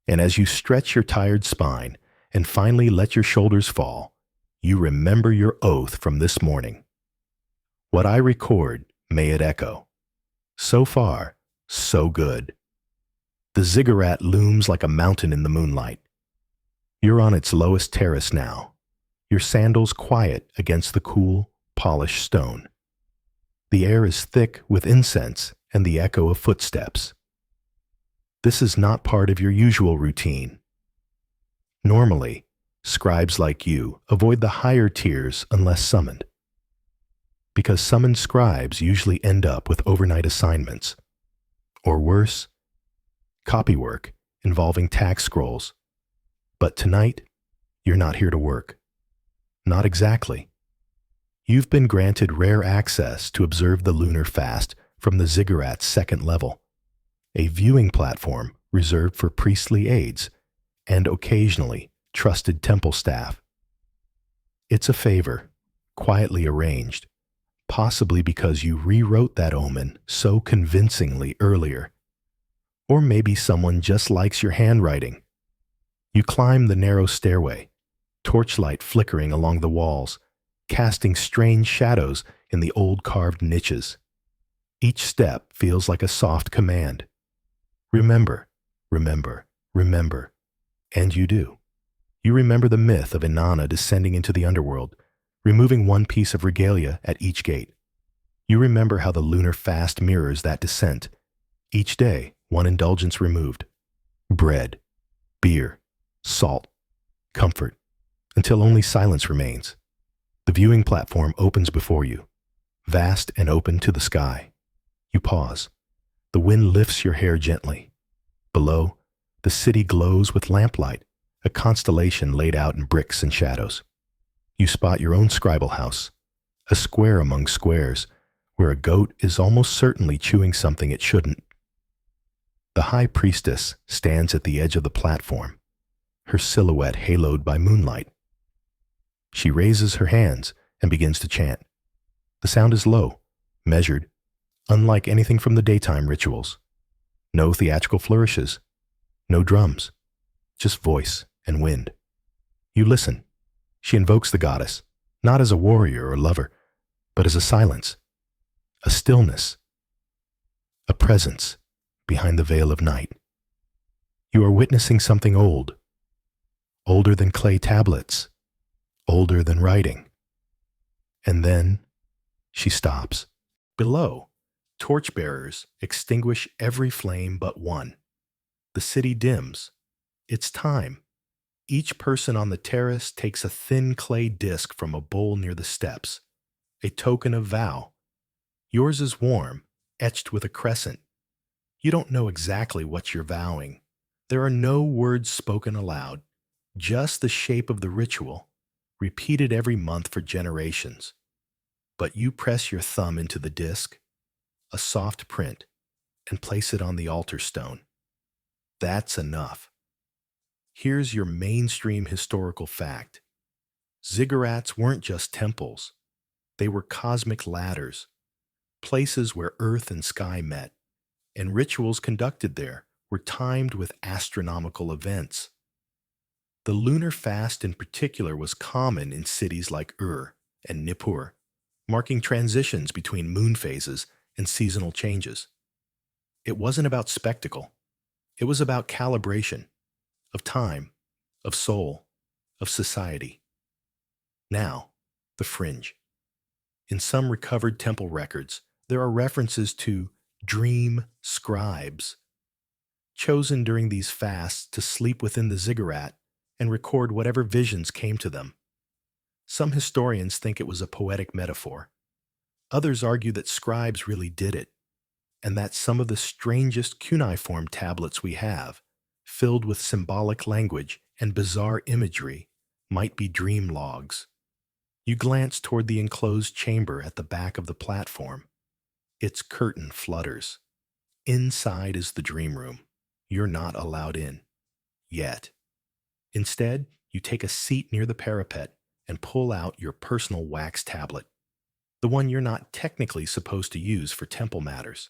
And as you stretch your tired spine and finally let your shoulders fall, you remember your oath from this morning. What I record, may it echo. So far, so good. The ziggurat looms like a mountain in the moonlight. You're on its lowest terrace now, your sandals quiet against the cool, polished stone. The air is thick with incense and the echo of footsteps. This is not part of your usual routine. Normally, scribes like you avoid the higher tiers unless summoned, because summoned scribes usually end up with overnight assignments, or worse, copywork involving tax scrolls. But tonight, you're not here to work. Not exactly. You've been granted rare access to observe the lunar fast from the ziggurat's second level, a viewing platform reserved for priestly aides and occasionally trusted temple staff. It's a favor, quietly arranged, possibly because you rewrote that omen so convincingly earlier. Or maybe someone just likes your handwriting. You climb the narrow stairway, torchlight flickering along the walls, casting strange shadows in the old carved niches. Each step feels like a soft command. Remember, remember, remember. And you do. You remember the myth of Inanna descending into the underworld, removing one piece of regalia at each gate. You remember how the lunar fast mirrors that descent. Each day, one indulgence removed. Bread, beer, salt, comfort, until only silence remains. The viewing platform opens before you, vast and open to the sky. You pause. The wind lifts your hair gently. Below, the city glows with lamplight, a constellation laid out in bricks and shadows. You spot your own scribal house, a square among squares, where a goat is almost certainly chewing something it shouldn't. The high priestess stands at the edge of the platform, her silhouette haloed by moonlight. She raises her hands and begins to chant. The sound is low, measured, unlike anything from the daytime rituals. No theatrical flourishes, no drums, just voice and wind. You listen. She invokes the goddess, not as a warrior or lover, but as a silence, a stillness, a presence behind the veil of night. You are witnessing something old, older than clay tablets, older than writing. And then she stops. Below, torchbearers extinguish every flame but one. The city dims. It's time. Each person on the terrace takes a thin clay disc from a bowl near the steps, a token of vow. Yours is warm, etched with a crescent. You don't know exactly what you're vowing. There are no words spoken aloud, just the shape of the ritual, repeated every month for generations. But you press your thumb into the disc, a soft print, and place it on the altar stone. That's enough. Here's your mainstream historical fact. Ziggurats weren't just temples. They were cosmic ladders, places where earth and sky met. and rituals conducted there were timed with astronomical events. The lunar fast in particular was common in cities like Ur and Nippur, marking transitions between moon phases and seasonal changes. It wasn't about spectacle, it was about calibration of time, of soul, of society. Now, the fringe. In some recovered temple records, there are references to dream scribes, chosen during these fasts to sleep within the ziggurat and record whatever visions came to them. Some historians think it was a poetic metaphor. Others argue that scribes really did it, and that some of the strangest cuneiform tablets we have, filled with symbolic language and bizarre imagery, might be dream logs. You glance toward the enclosed chamber at the back of the platform. Its curtain flutters. Inside is the dream room. You're not allowed in. Yet. Instead, you take a seat near the parapet and pull out your personal wax tablet, the one you're not technically supposed to use for temple matters.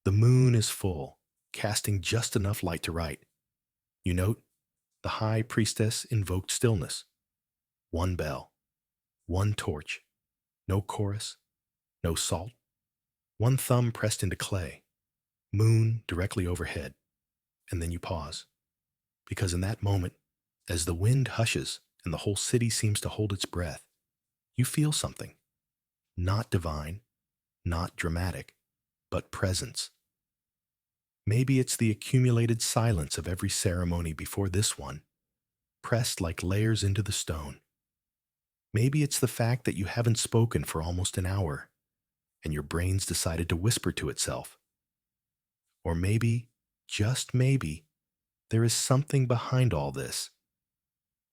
The moon is full, casting just enough light to write. You note, the high priestess invoked stillness. One bell, one torch, no chorus, no salt, one thumb pressed into clay, moon directly overhead, and then you pause. Because in that moment, as the wind hushes and the whole city seems to hold its breath, you feel something. Not divine, not dramatic, but presence. Maybe it's the accumulated silence of every ceremony before this one, pressed like layers into the stone. Maybe it's the fact that you haven't spoken for almost an hour, and your brain's decided to whisper to itself. Or maybe, just maybe, there is something behind all this.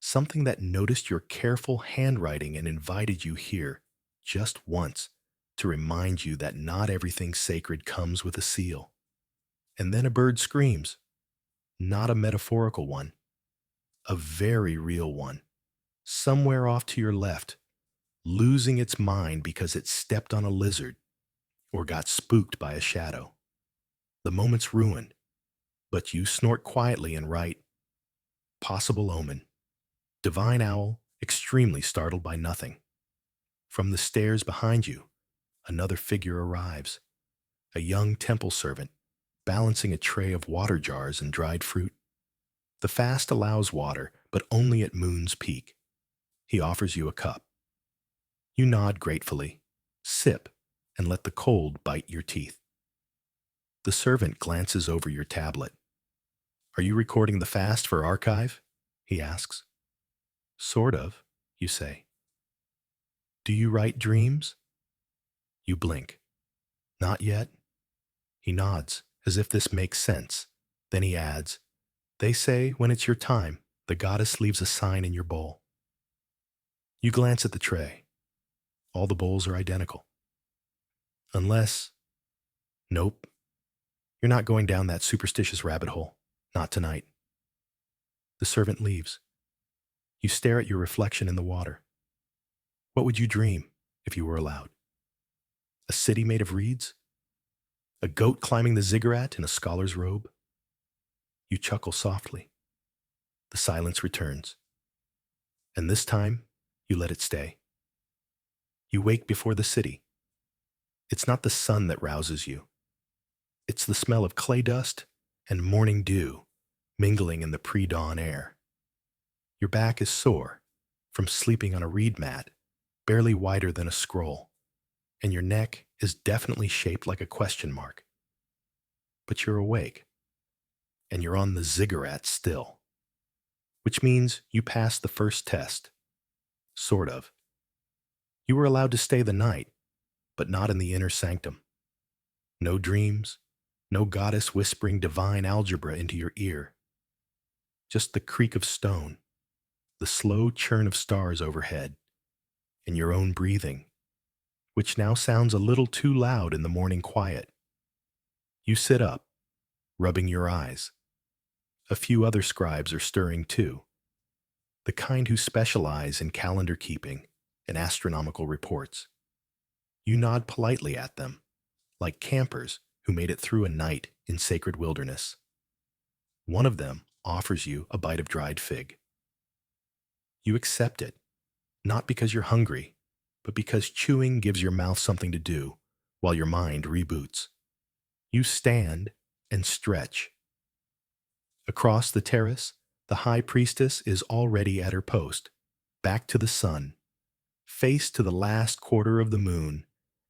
Something that noticed your careful handwriting and invited you here, just once, to remind you that not everything sacred comes with a seal. And then a bird screams, not a metaphorical one, a very real one, somewhere off to your left, losing its mind because it stepped on a lizard or got spooked by a shadow. The moment's ruined, but you snort quietly and write, possible omen, divine owl, extremely startled by nothing. From the stairs behind you, another figure arrives, a young temple servant, balancing a tray of water jars and dried fruit. The fast allows water, but only at moon's peak. He offers you a cup. You nod gratefully, sip, and let the cold bite your teeth. The servant glances over your tablet. Are you recording the fast for archive? He asks. Sort of, you say. Do you write dreams? You blink. Not yet. He nods, as if this makes sense. Then he adds, they say when it's your time, the goddess leaves a sign in your bowl. You glance at the tray. All the bowls are identical. Unless, nope, you're not going down that superstitious rabbit hole. Not tonight. The servant leaves. You stare at your reflection in the water. What would you dream if you were allowed? A city made of reeds? A goat climbing the ziggurat in a scholar's robe? You chuckle softly. The silence returns. And this time, you let it stay. You wake before the city. It's not the sun that rouses you. It's the smell of clay dust and morning dew mingling in the pre-dawn air. Your back is sore from sleeping on a reed mat, barely wider than a scroll, and your neck is definitely shaped like a question mark. But you're awake, and you're on the ziggurat still, which means you passed the first test. Sort of. You were allowed to stay the night, but not in the inner sanctum. No dreams, no goddess whispering divine algebra into your ear. Just the creak of stone, the slow churn of stars overhead, and your own breathing, which now sounds a little too loud in the morning quiet. You sit up, rubbing your eyes. A few other scribes are stirring too, the kind who specialize in calendar keeping and astronomical reports. You nod politely at them, like campers who made it through a night in sacred wilderness. One of them offers you a bite of dried fig. You accept it, not because you're hungry, but because chewing gives your mouth something to do while your mind reboots. You stand and stretch. Across the terrace, the high priestess is already at her post, back to the sun, face to the last quarter of the moon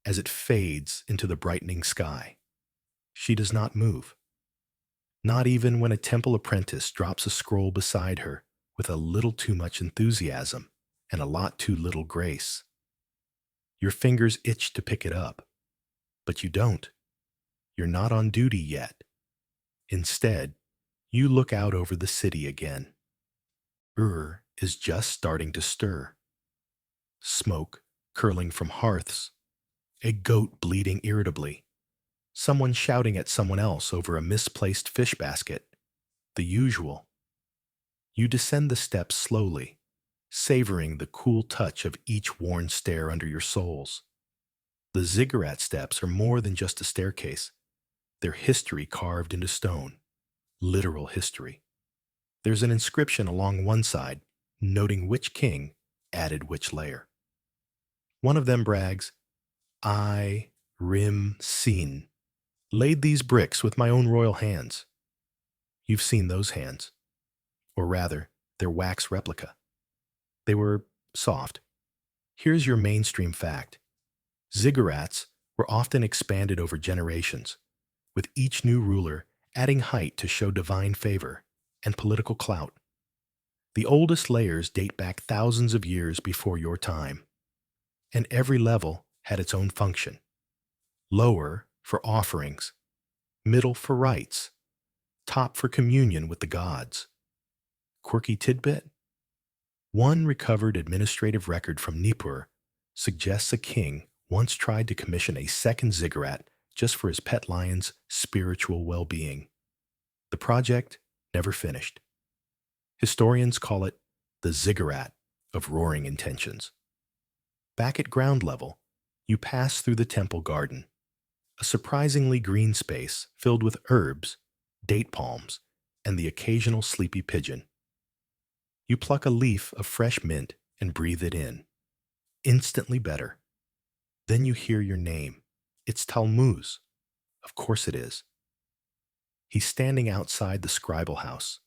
as it fades into the brightening sky. She does not move, not even when a temple apprentice drops a scroll beside her with a little too much enthusiasm and a lot too little grace. Your fingers itch to pick it up, but you don't. You're not on duty yet. Instead, you look out over the city again. Is just starting to stir. Smoke curling from hearths. A goat bleating irritably. Someone shouting at someone else over a misplaced fish basket. The usual. You descend the steps slowly, savoring the cool touch of each worn stair under your soles. The ziggurat steps are more than just a staircase. They're history carved into stone. Literal history. There's an inscription along one side, noting which king added which layer. One of them brags, I, Rim Sin, laid these bricks with my own royal hands. You've seen those hands. Or rather, their wax replica. They were soft. Here's your mainstream fact. Ziggurats were often expanded over generations, with each new ruler adding height to show divine favor and political clout. The oldest layers date back thousands of years before your time, and every level had its own function. Lower for offerings, middle for rites, top for communion with the gods. Quirky tidbit? One recovered administrative record from Nippur suggests a king once tried to commission a second ziggurat just for his pet lion's spiritual well-being. The project never finished. Historians call it the ziggurat of roaring intentions. Back at ground level, you pass through the temple garden, a surprisingly green space filled with herbs, date palms, and the occasional sleepy pigeon. You pluck a leaf of fresh mint and breathe it in. Instantly better. Then you hear your name. It's Talmuz. Of course it is. He's standing outside the scribal house,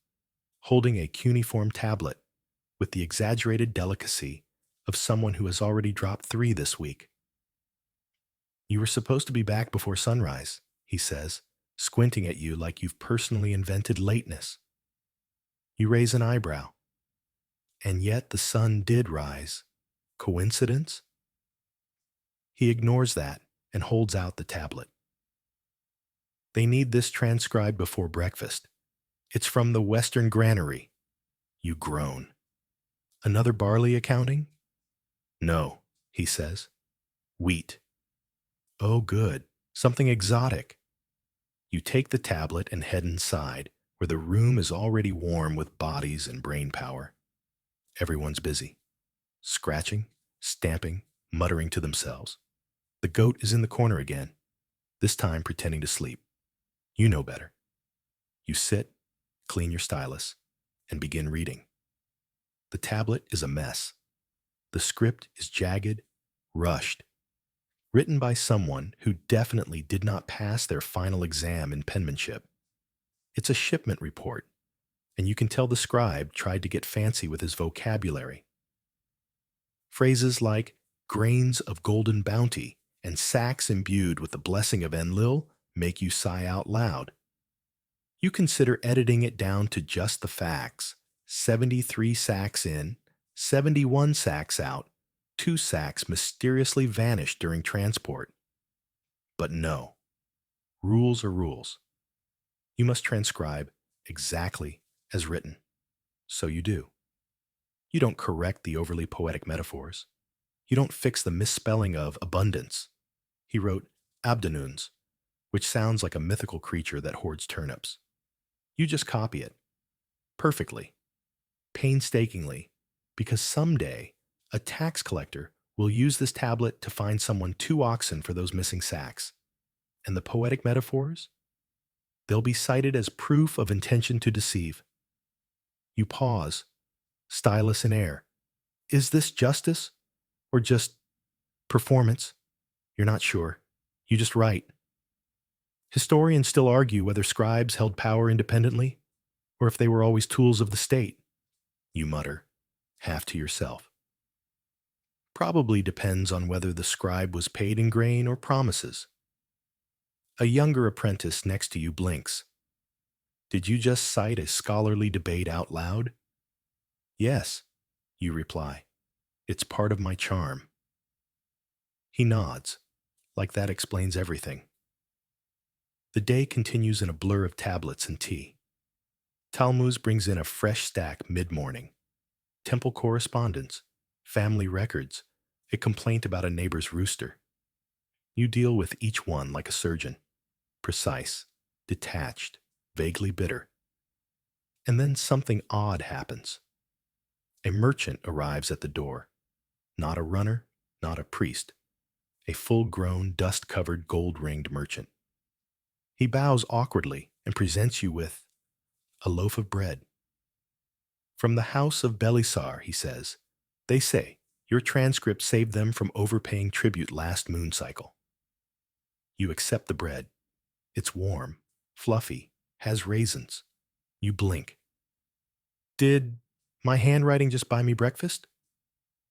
holding a cuneiform tablet with the exaggerated delicacy of someone who has already dropped 3 this week. You were supposed to be back before sunrise, he says, squinting at you like you've personally invented lateness. You raise an eyebrow. And yet the sun did rise. Coincidence? He ignores that and holds out the tablet. They need this transcribed before breakfast. It's from the Western Granary. You groan. Another barley accounting? No, he says. Wheat. Oh, good. Something exotic. You take the tablet and head inside, where the room is already warm with bodies and brain power. Everyone's busy. Scratching, stamping, muttering to themselves. The goat is in the corner again, this time pretending to sleep. You know better. You sit, clean your stylus, and begin reading. The tablet is a mess. The script is jagged, rushed. Written by someone who definitely did not pass their final exam in penmanship. It's a shipment report, and you can tell the scribe tried to get fancy with his vocabulary. Phrases like grains of golden bounty and sacks imbued with the blessing of Enlil make you sigh out loud. You consider editing it down to just the facts. 73 sacks in, 71 sacks out, 2 sacks mysteriously vanished during transport. But no. Rules are rules. You must transcribe exactly as written. So you do. You don't correct the overly poetic metaphors. You don't fix the misspelling of abundance. He wrote abdonuns, which sounds like a mythical creature that hoards turnips. You just copy it. Perfectly. Painstakingly. Because someday, a tax collector will use this tablet to find someone 2 oxen for those missing sacks. And the poetic metaphors? They'll be cited as proof of intention to deceive. You pause, stylus in air. Is this justice or just performance? You're not sure. You just write. Historians still argue whether scribes held power independently or if they were always tools of the state. You mutter, half to yourself. Probably depends on whether the scribe was paid in grain or promises. A younger apprentice next to you blinks. Did you just cite a scholarly debate out loud? Yes, you reply. It's part of my charm. He nods, like that explains everything. The day continues in a blur of tablets and tea. Talmuz brings in a fresh stack mid-morning. Temple correspondence, family records, a complaint about a neighbor's rooster. You deal with each one like a surgeon, precise, detached, vaguely bitter. And then something odd happens. A merchant arrives at the door. Not a runner, not a priest. A full-grown, dust-covered, gold-ringed merchant. He bows awkwardly and presents you with a loaf of bread. From the house of Belisar, he says. They say your transcript saved them from overpaying tribute last moon cycle. You accept the bread. It's warm, fluffy, has raisins. You blink. Did my handwriting just buy me breakfast?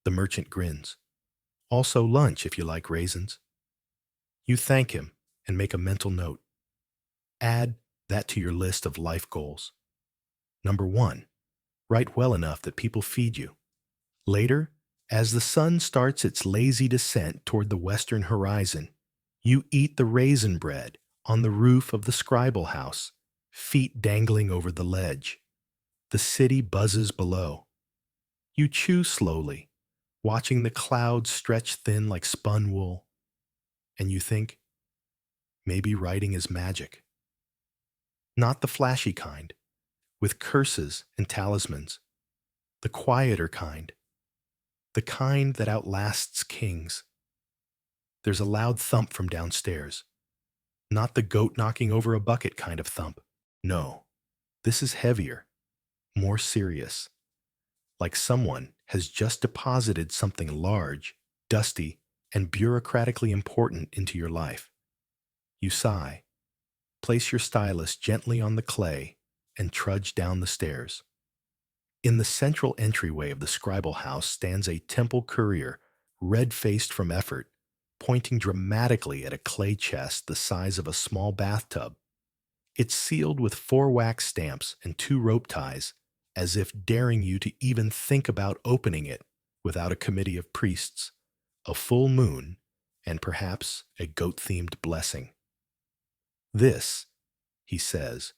The merchant grins. Also lunch if you like raisins. You thank him and make a mental note. Add that to your list of life goals. Number 1, write well enough that people feed you. Later, as the sun starts its lazy descent toward the western horizon, you eat the raisin bread on the roof of the scribal house, feet dangling over the ledge. The city buzzes below. You chew slowly, watching the clouds stretch thin like spun wool. And you think, maybe writing is magic. Not the flashy kind, with curses and talismans. The quieter kind. The kind that outlasts kings. There's a loud thump from downstairs. Not the goat knocking over a bucket kind of thump. No, this is heavier, more serious. Like someone has just deposited something large, dusty, and bureaucratically important into your life. You sigh, place your stylus gently on the clay, and trudge down the stairs. In the central entryway of the scribal house stands a temple courier, red-faced from effort, pointing dramatically at a clay chest the size of a small bathtub. It's sealed with 4 wax stamps and 2 rope ties, as if daring you to even think about opening it without a committee of priests, a full moon, and perhaps a goat-themed blessing. This, he says,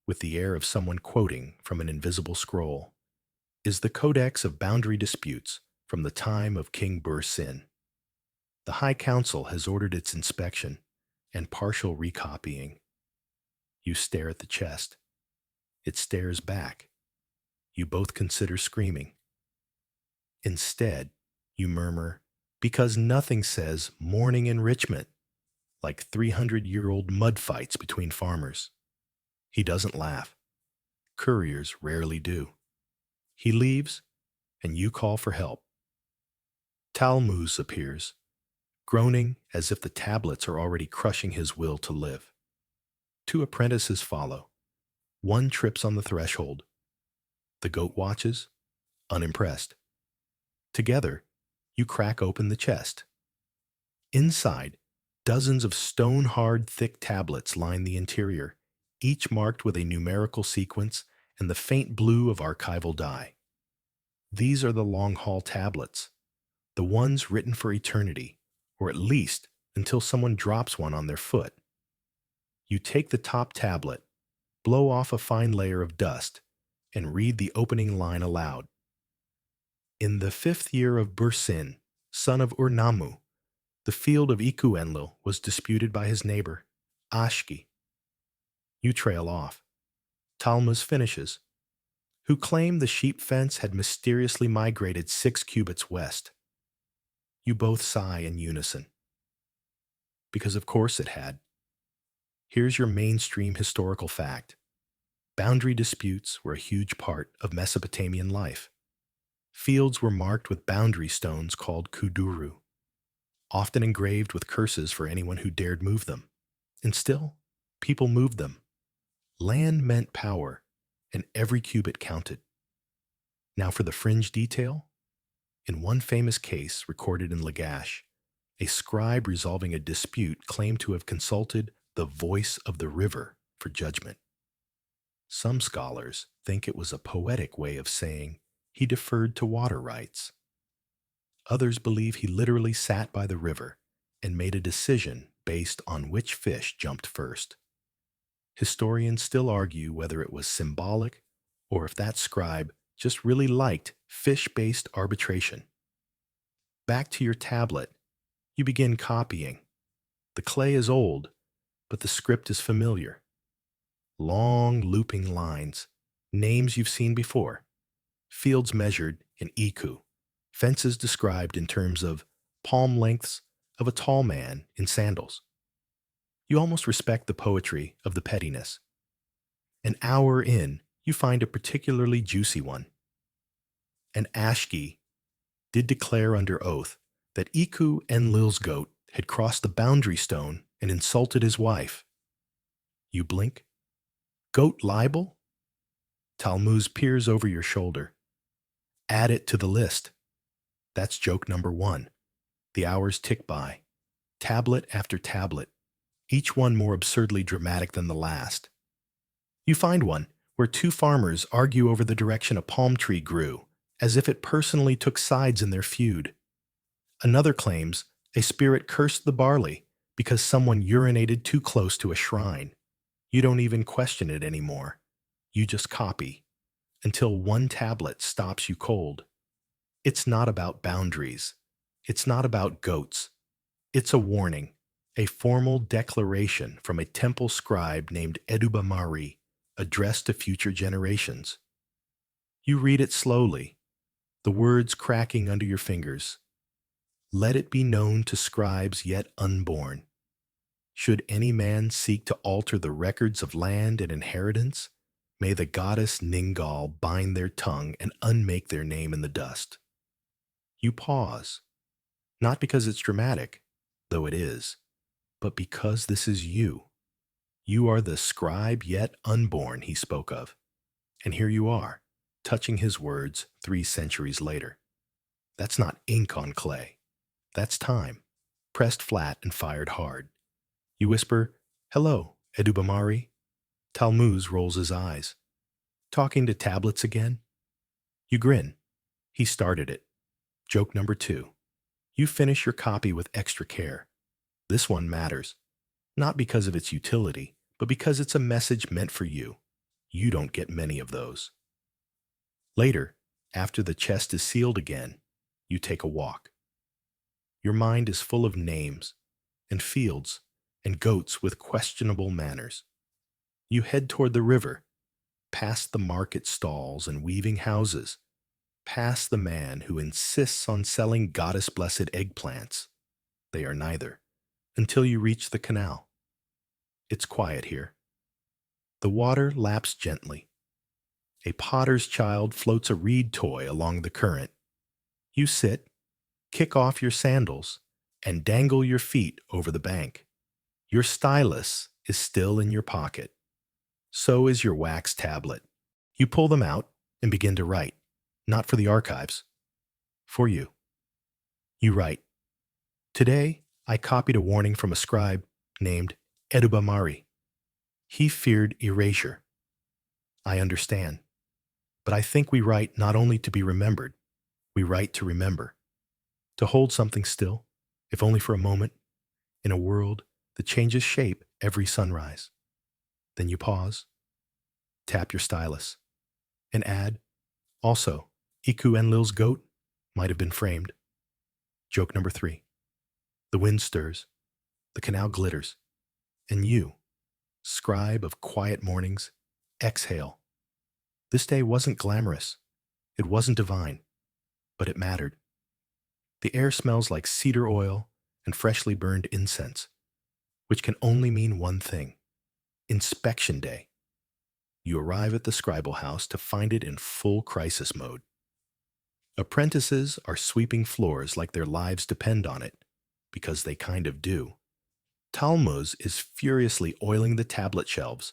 with the air of someone quoting from an invisible scroll, is the Codex of Boundary Disputes from the time of King Bur-Sin. The High Council has ordered its inspection and partial recopying. You stare at the chest. It stares back. You both consider screaming. Instead, you murmur, because nothing says mourning enrichment like 300-year-old mud fights between farmers. He doesn't laugh. Couriers rarely do. He leaves, and you call for help. Talmuz appears, groaning as if the tablets are already crushing his will to live. 2 apprentices follow. One trips on the threshold. The goat watches, unimpressed. Together, you crack open the chest. Inside, dozens of stone-hard, thick tablets line the interior, each marked with a numerical sequence and the faint blue of archival dye. These are the long-haul tablets, the ones written for eternity, or at least until someone drops one on their foot. You take the top tablet, blow off a fine layer of dust, and read the opening line aloud. In the 5th year of Bur-Sin, son of Ur-Nammu, the field of Iku-Enlil was disputed by his neighbor, Ashki. You trail off. Talmuz finishes, who claimed the sheep fence had mysteriously migrated 6 cubits west. You both sigh in unison. Because of course it had. Here's your mainstream historical fact. Boundary disputes were a huge part of Mesopotamian life. Fields were marked with boundary stones called kuduru, often engraved with curses for anyone who dared move them. And still, people moved them. Land meant power, and every cubit counted. Now for the fringe detail. In one famous case recorded in Lagash, a scribe resolving a dispute claimed to have consulted the voice of the river for judgment. Some scholars think it was a poetic way of saying he deferred to water rights. Others believe he literally sat by the river and made a decision based on which fish jumped first. Historians still argue whether it was symbolic or if that scribe just really liked fish-based arbitration. Back to your tablet, you begin copying. The clay is old, but the script is familiar. Long looping lines, names you've seen before, fields measured in iku, fences described in terms of palm lengths of a tall man in sandals. You almost respect the poetry of the pettiness. An hour in, you find a particularly juicy one. An Ashki did declare under oath that Iku Enlil's goat had crossed the boundary stone and insulted his wife. You blink. Goat libel? Talmuz peers over your shoulder. Add it to the list. That's joke number 1. The hours tick by. Tablet after tablet, each one more absurdly dramatic than the last. You find one where two farmers argue over the direction a palm tree grew, as if it personally took sides in their feud. Another claims a spirit cursed the barley because someone urinated too close to a shrine. You don't even question it anymore. You just copy, until one tablet stops you cold. It's not about boundaries. It's not about goats. It's a warning, a formal declaration from a temple scribe named Edubamari, addressed to future generations. You read it slowly, the words cracking under your fingers. Let it be known to scribes yet unborn. Should any man seek to alter the records of land and inheritance, may the goddess Ningal bind their tongue and unmake their name in the dust. You pause, not because it's dramatic, though it is, but because this is you. You are the scribe yet unborn he spoke of. And here you are, touching his words 3 centuries later. That's not ink on clay. That's time, pressed flat and fired hard. You whisper, "Hello, Edubamari." Talmuz rolls his eyes. "Talking to tablets again?" You grin. He started it. Joke number 2. You finish your copy with extra care. This one matters, not because of its utility, but because it's a message meant for you. You don't get many of those. Later, after the chest is sealed again, you take a walk. Your mind is full of names and fields and goats with questionable manners. You head toward the river, past the market stalls and weaving houses, past the man who insists on selling goddess-blessed eggplants. They are neither, until you reach the canal. It's quiet here. The water laps gently. A potter's child floats a reed toy along the current. You sit, kick off your sandals, and dangle your feet over the bank. Your stylus is still in your pocket. So is your wax tablet. You pull them out and begin to write, not for the archives, for you. You write, "Today, I copied a warning from a scribe named Edubamari. He feared erasure. I understand. But I think we write not only to be remembered, we write to remember. To hold something still, if only for a moment, in a world that changes shape every sunrise." Then you pause, tap your stylus, and add, "Also, Iku Enlil's goat might have been framed." Joke number 3. The wind stirs, the canal glitters, and you, scribe of quiet mornings, exhale. This day wasn't glamorous, it wasn't divine, but it mattered. The air smells like cedar oil and freshly burned incense, which can only mean one thing. Inspection Day. You arrive at the scribal house to find it in full crisis mode. Apprentices are sweeping floors like their lives depend on it, because they kind of do. Talmuz is furiously oiling the tablet shelves,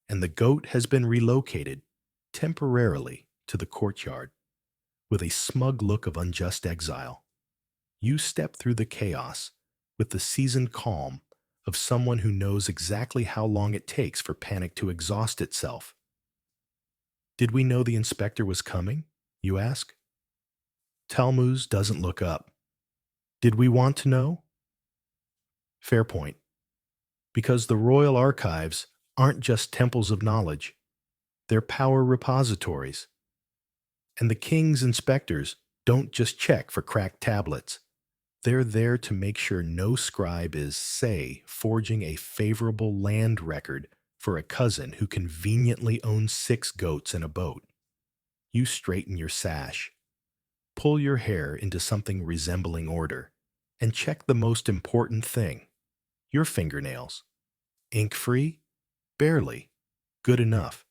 and the goat has been relocated, temporarily, to the courtyard. With a smug look of unjust exile, you step through the chaos with the seasoned calm of someone who knows exactly how long it takes for panic to exhaust itself. Did we know the inspector was coming? You ask. Talmuz doesn't look up. Did we want to know? Fair point. Because the royal archives aren't just temples of knowledge, they're power repositories. And the king's inspectors don't just check for cracked tablets. They're there to make sure no scribe is, say, forging a favorable land record for a cousin who conveniently owns 6 goats and a boat. You straighten your sash, pull your hair into something resembling order, and check the most important thing, your fingernails. Ink-free? Barely. Good enough.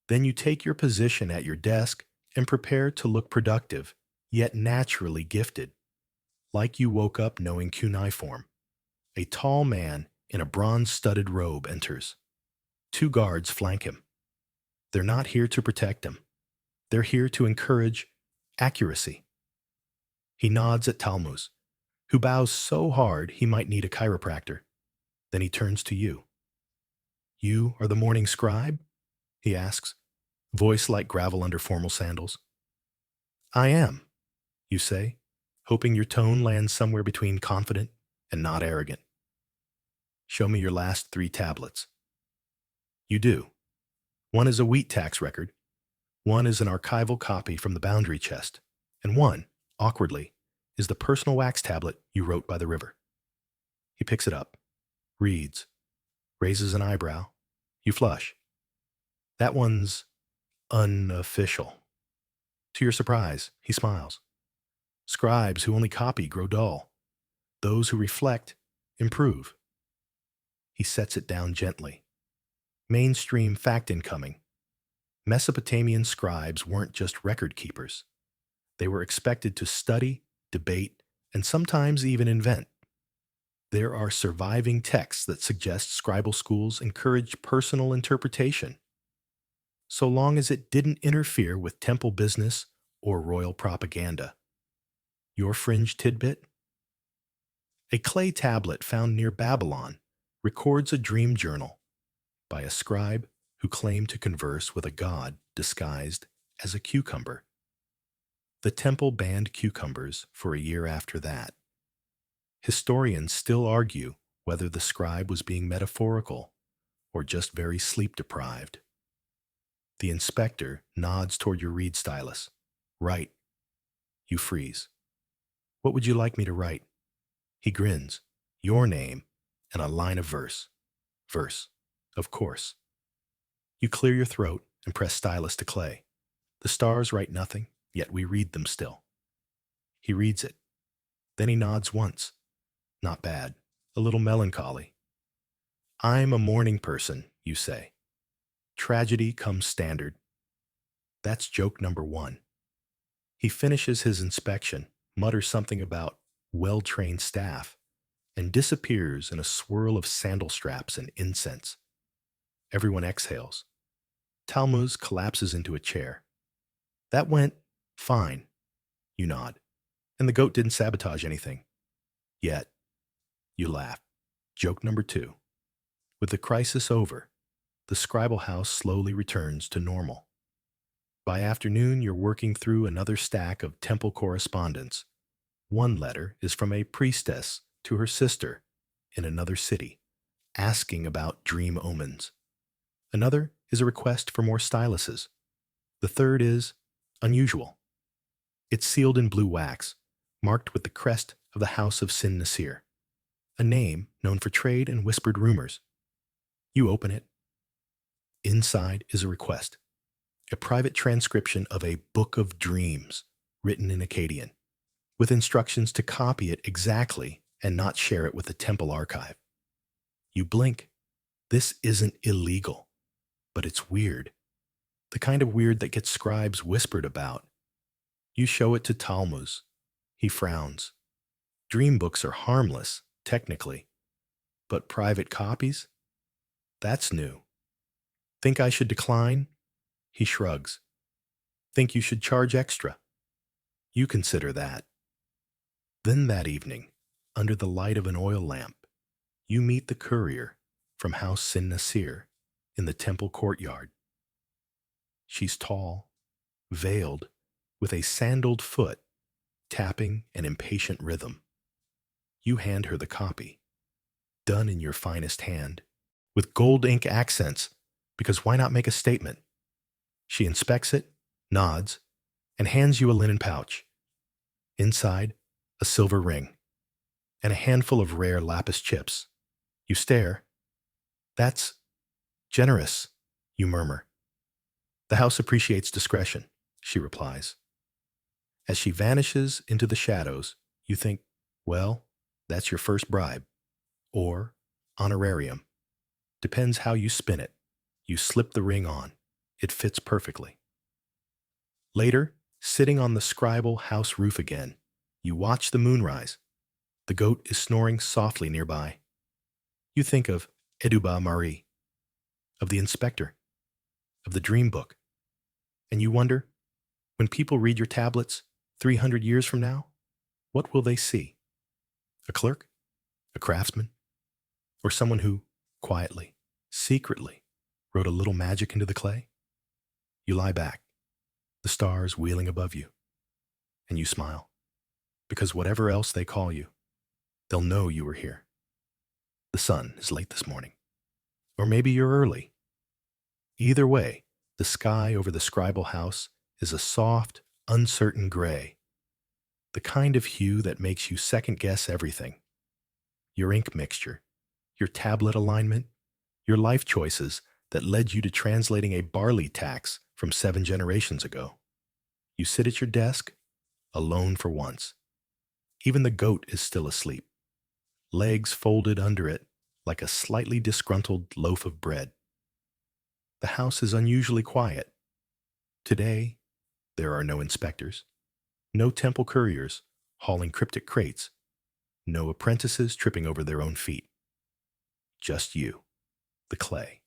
Then you take your position at your desk and prepare to look productive, yet naturally gifted. Like you woke up knowing cuneiform. A tall man in a bronze-studded robe enters. 2 guards flank him. They're not here to protect him. They're here to encourage accuracy. He nods at Talmuz, who bows so hard he might need a chiropractor. Then he turns to you. You are the morning scribe? He asks, voice like gravel under formal sandals. I am, you say, hoping your tone lands somewhere between confident and not arrogant. Show me your last 3 tablets. You do. One is a wheat tax record, one is an archival copy from the boundary chest, and one, awkwardly, is the personal wax tablet you wrote by the river. He picks it up, reads, raises an eyebrow. You flush. That one's unofficial. To your surprise, he smiles. Scribes who only copy grow dull. Those who reflect improve. He sets it down gently. Mainstream fact incoming. Mesopotamian scribes weren't just record keepers. They were expected to study, debate, and sometimes even invent. There are surviving texts that suggest scribal schools encouraged personal interpretation, so long as it didn't interfere with temple business or royal propaganda. Your fringe tidbit? A clay tablet found near Babylon records a dream journal by a scribe who claimed to converse with a god disguised as a cucumber. The temple banned cucumbers for a year after that. Historians still argue whether the scribe was being metaphorical or just very sleep-deprived. The inspector nods toward your reed stylus. Write. You freeze. What would you like me to write? He grins. Your name and a line of verse. Verse, of course. You clear your throat and press stylus to clay. The stars write nothing, yet we read them still. He reads it. Then he nods once. Not bad. A little melancholy. I'm a morning person, you say. Tragedy comes standard. That's joke number 1. He finishes his inspection, mutters something about well-trained staff, and disappears in a swirl of sandal straps and incense. Everyone exhales. Talmuz collapses into a chair. That went fine. You nod. And the goat didn't sabotage anything. Yet. You laugh. Joke number 2. With the crisis over, the scribal house slowly returns to normal. By afternoon, you're working through another stack of temple correspondence. One letter is from a priestess to her sister in another city, asking about dream omens. Another is a request for more styluses. The third is unusual. It's sealed in blue wax, marked with the crest of the House of Sin Nasir, a name known for trade and whispered rumors. You open it. Inside is a request, a private transcription of a book of dreams written in Akkadian, with instructions to copy it exactly and not share it with the temple archive. You blink. This isn't illegal, but it's weird. The kind of weird that gets scribes whispered about. You show it to Talmuz. He frowns. Dream books are harmless, technically, but private copies? That's new. Think I should decline? He shrugs. Think you should charge extra? You consider that. Then that evening, under the light of an oil lamp, you meet the courier from House Sin Nasir in the temple courtyard. She's tall, veiled, with a sandaled foot, tapping an impatient rhythm. You hand her the copy, done in your finest hand, with gold ink accents, because why not make a statement? She inspects it, nods, and hands you a linen pouch. Inside, a silver ring, and a handful of rare lapis chips. You stare. That's generous, you murmur. The house appreciates discretion, she replies. As she vanishes into the shadows, you think, well, that's your first bribe. Or honorarium. Depends how you spin it. You slip the ring on. It fits perfectly. Later, sitting on the scribal house roof again, you watch the moon rise. The goat is snoring softly nearby. You think of Eduba Marie, of the inspector, of the dream book, and you wonder, when people read your tablets 300 years from now, what will they see? A clerk? A craftsman? Or someone who, quietly, secretly, wrote a little magic into the clay? You lie back, the stars wheeling above you, and you smile, because whatever else they call you, they'll know you were here. The sun is late this morning, or maybe you're early. Either way, the sky over the scribal house is a soft, uncertain gray, the kind of hue that makes you second-guess everything. Your ink mixture, your tablet alignment, your life choices that led you to translating a barley tax from 7 generations ago. You sit at your desk, alone for once. Even the goat is still asleep, legs folded under it like a slightly disgruntled loaf of bread. The house is unusually quiet. Today, there are no inspectors, no temple couriers hauling cryptic crates, no apprentices tripping over their own feet. Just you, the clay,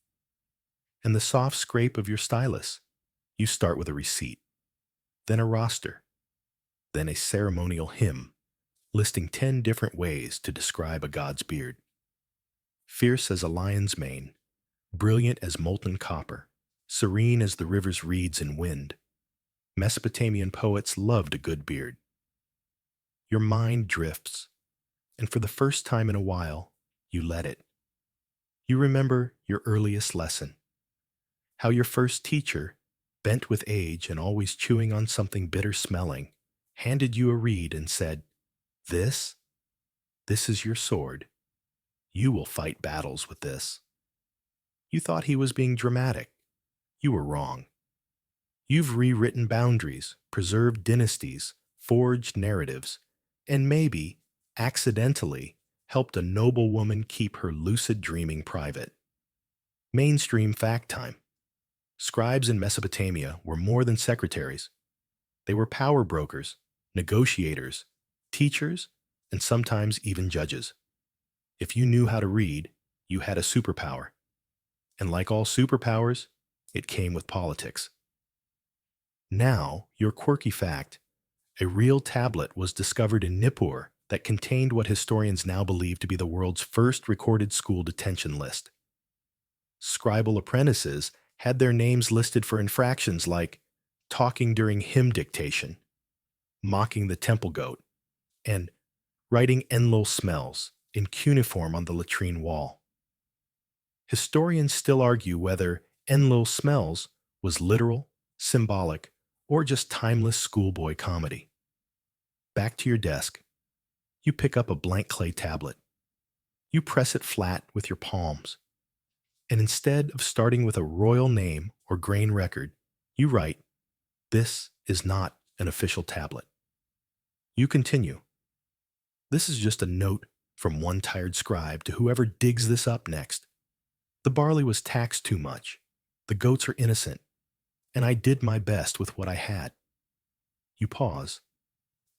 and the soft scrape of your stylus. You start with a receipt, then a roster, then a ceremonial hymn listing 10 different ways to describe a god's beard. Fierce as a lion's mane, brilliant as molten copper, serene as the river's reeds in wind. Mesopotamian poets loved a good beard. Your mind drifts, and for the first time in a while, you let it. You remember your earliest lesson, how your first teacher, bent with age and always chewing on something bitter-smelling, handed you a reed and said, This is your sword. You will fight battles with this. You thought he was being dramatic. You were wrong. You've rewritten boundaries, preserved dynasties, forged narratives, and maybe, accidentally, helped a noble woman keep her lucid dreaming private. Mainstream fact time. Scribes in Mesopotamia were more than secretaries. They were power brokers, negotiators, teachers, and sometimes even judges. If you knew how to read, you had a superpower. And like all superpowers, it came with politics. Now, your quirky fact, a real tablet was discovered in Nippur that contained what historians now believe to be the world's first recorded school detention list. Scribal apprentices had their names listed for infractions like talking during hymn dictation, mocking the temple goat, and writing Enlil smells in cuneiform on the latrine wall. Historians still argue whether Enlil smells was literal, symbolic, or just timeless schoolboy comedy. Back to your desk. You pick up a blank clay tablet. You press it flat with your palms. And instead of starting with a royal name or grain record, you write, This is not an official tablet. You continue. This is just a note from one tired scribe to whoever digs this up next. The The barley was taxed too much. The goats are innocent, and I did my best with what I had. You pause,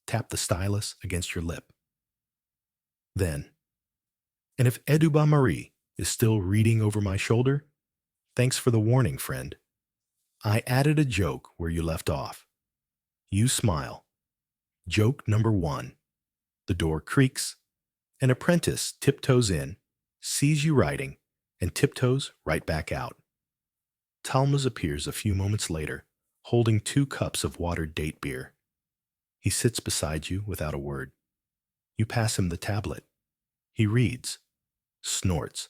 tap the stylus against your lip. Then, and if Eduba Marie is still reading over my shoulder, thanks for the warning, friend. I added a joke where you left off. You smile. Joke number 1. The door creaks. An apprentice tiptoes in, sees you writing, and tiptoes right back out. Talmuz appears a few moments later, holding 2 cups of watered date beer. He sits beside you without a word. You pass him the tablet. He reads, snorts.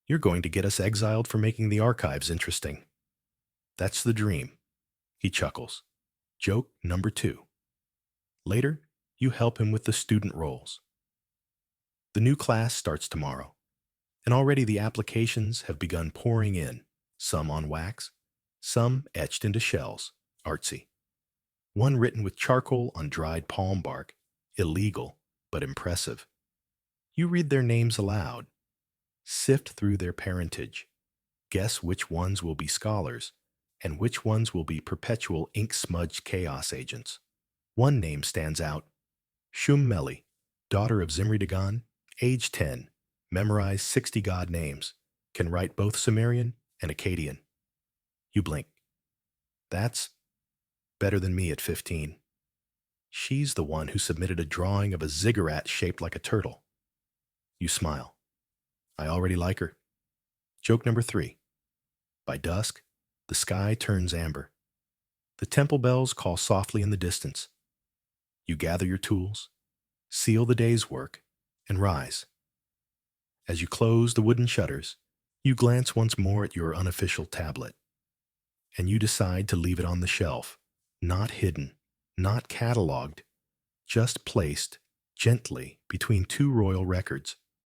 You're going to get us exiled for making the archives interesting. That's the dream. He chuckles. Joke number 2. Later, you help him with the student roles. The new class starts tomorrow, and already the applications have begun pouring in, some on wax, some etched into shells, artsy. One written with charcoal on dried palm bark, illegal but impressive. You read their names aloud, sift through their parentage, guess which ones will be scholars and which ones will be perpetual ink-smudged chaos agents. One name stands out, Shum Meli, daughter of Zimri Dagan, age 10, memorized 60 god names, can write both Sumerian and Akkadian. You blink. That's better than me at 15. She's the one who submitted a drawing of a ziggurat shaped like a turtle. You smile. I already like her. Joke number 3. By dusk, the sky turns amber. The temple bells call softly in the distance. You gather your tools, seal the day's work, and rise. As you close the wooden shutters, you glance once more at your unofficial tablet, and you decide to leave it on the shelf, not hidden, not cataloged, just placed gently between 2 royal records.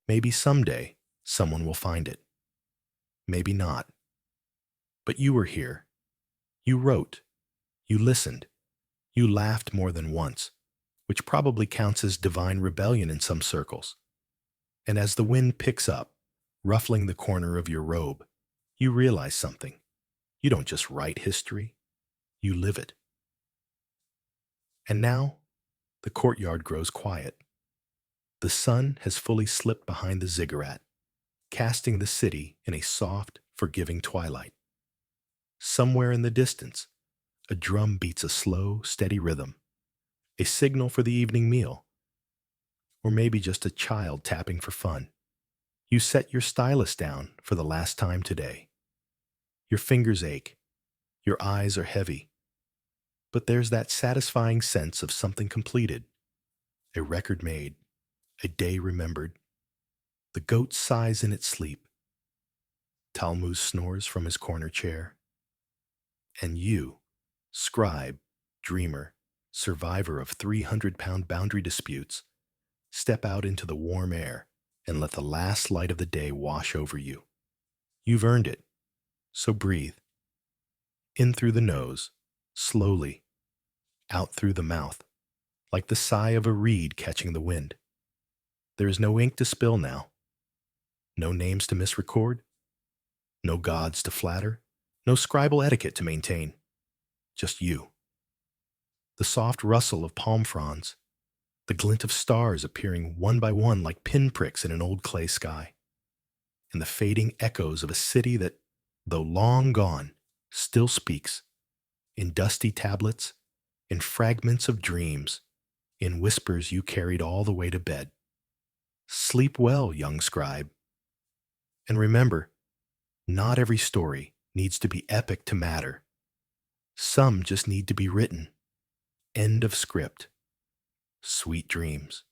Maybe someday someone will find it. Maybe not. But you were here. You wrote. You listened. You laughed more than once, which probably counts as divine rebellion in some circles. And as the wind picks up, ruffling the corner of your robe, you realize something. You don't just write history, you live it. And now, the courtyard grows quiet. The sun has fully slipped behind the ziggurat, casting the city in a soft, forgiving twilight. Somewhere in the distance, a drum beats a slow, steady rhythm, a signal for the evening meal, or maybe just a child tapping for fun. You set your stylus down for the last time today. Your fingers ache, your eyes are heavy, but there's that satisfying sense of something completed, a record made, a day remembered. The goat sighs in its sleep. Talmuz snores from his corner chair. And you, scribe, dreamer, survivor of 300-pound boundary disputes, step out into the warm air and let the last light of the day wash over you. You've earned it, so breathe. In through the nose, slowly, out through the mouth, like the sigh of a reed catching the wind. There is no ink to spill now, no names to misrecord, no gods to flatter, no scribal etiquette to maintain, just you. The soft rustle of palm fronds, the glint of stars appearing one by one like pinpricks in an old clay sky, and the fading echoes of a city that, though long gone, still speaks, in dusty tablets, in fragments of dreams, in whispers you carried all the way to bed. Sleep well, young scribe. And remember, not every story needs to be epic to matter. Some just need to be written. End of script. Sweet dreams.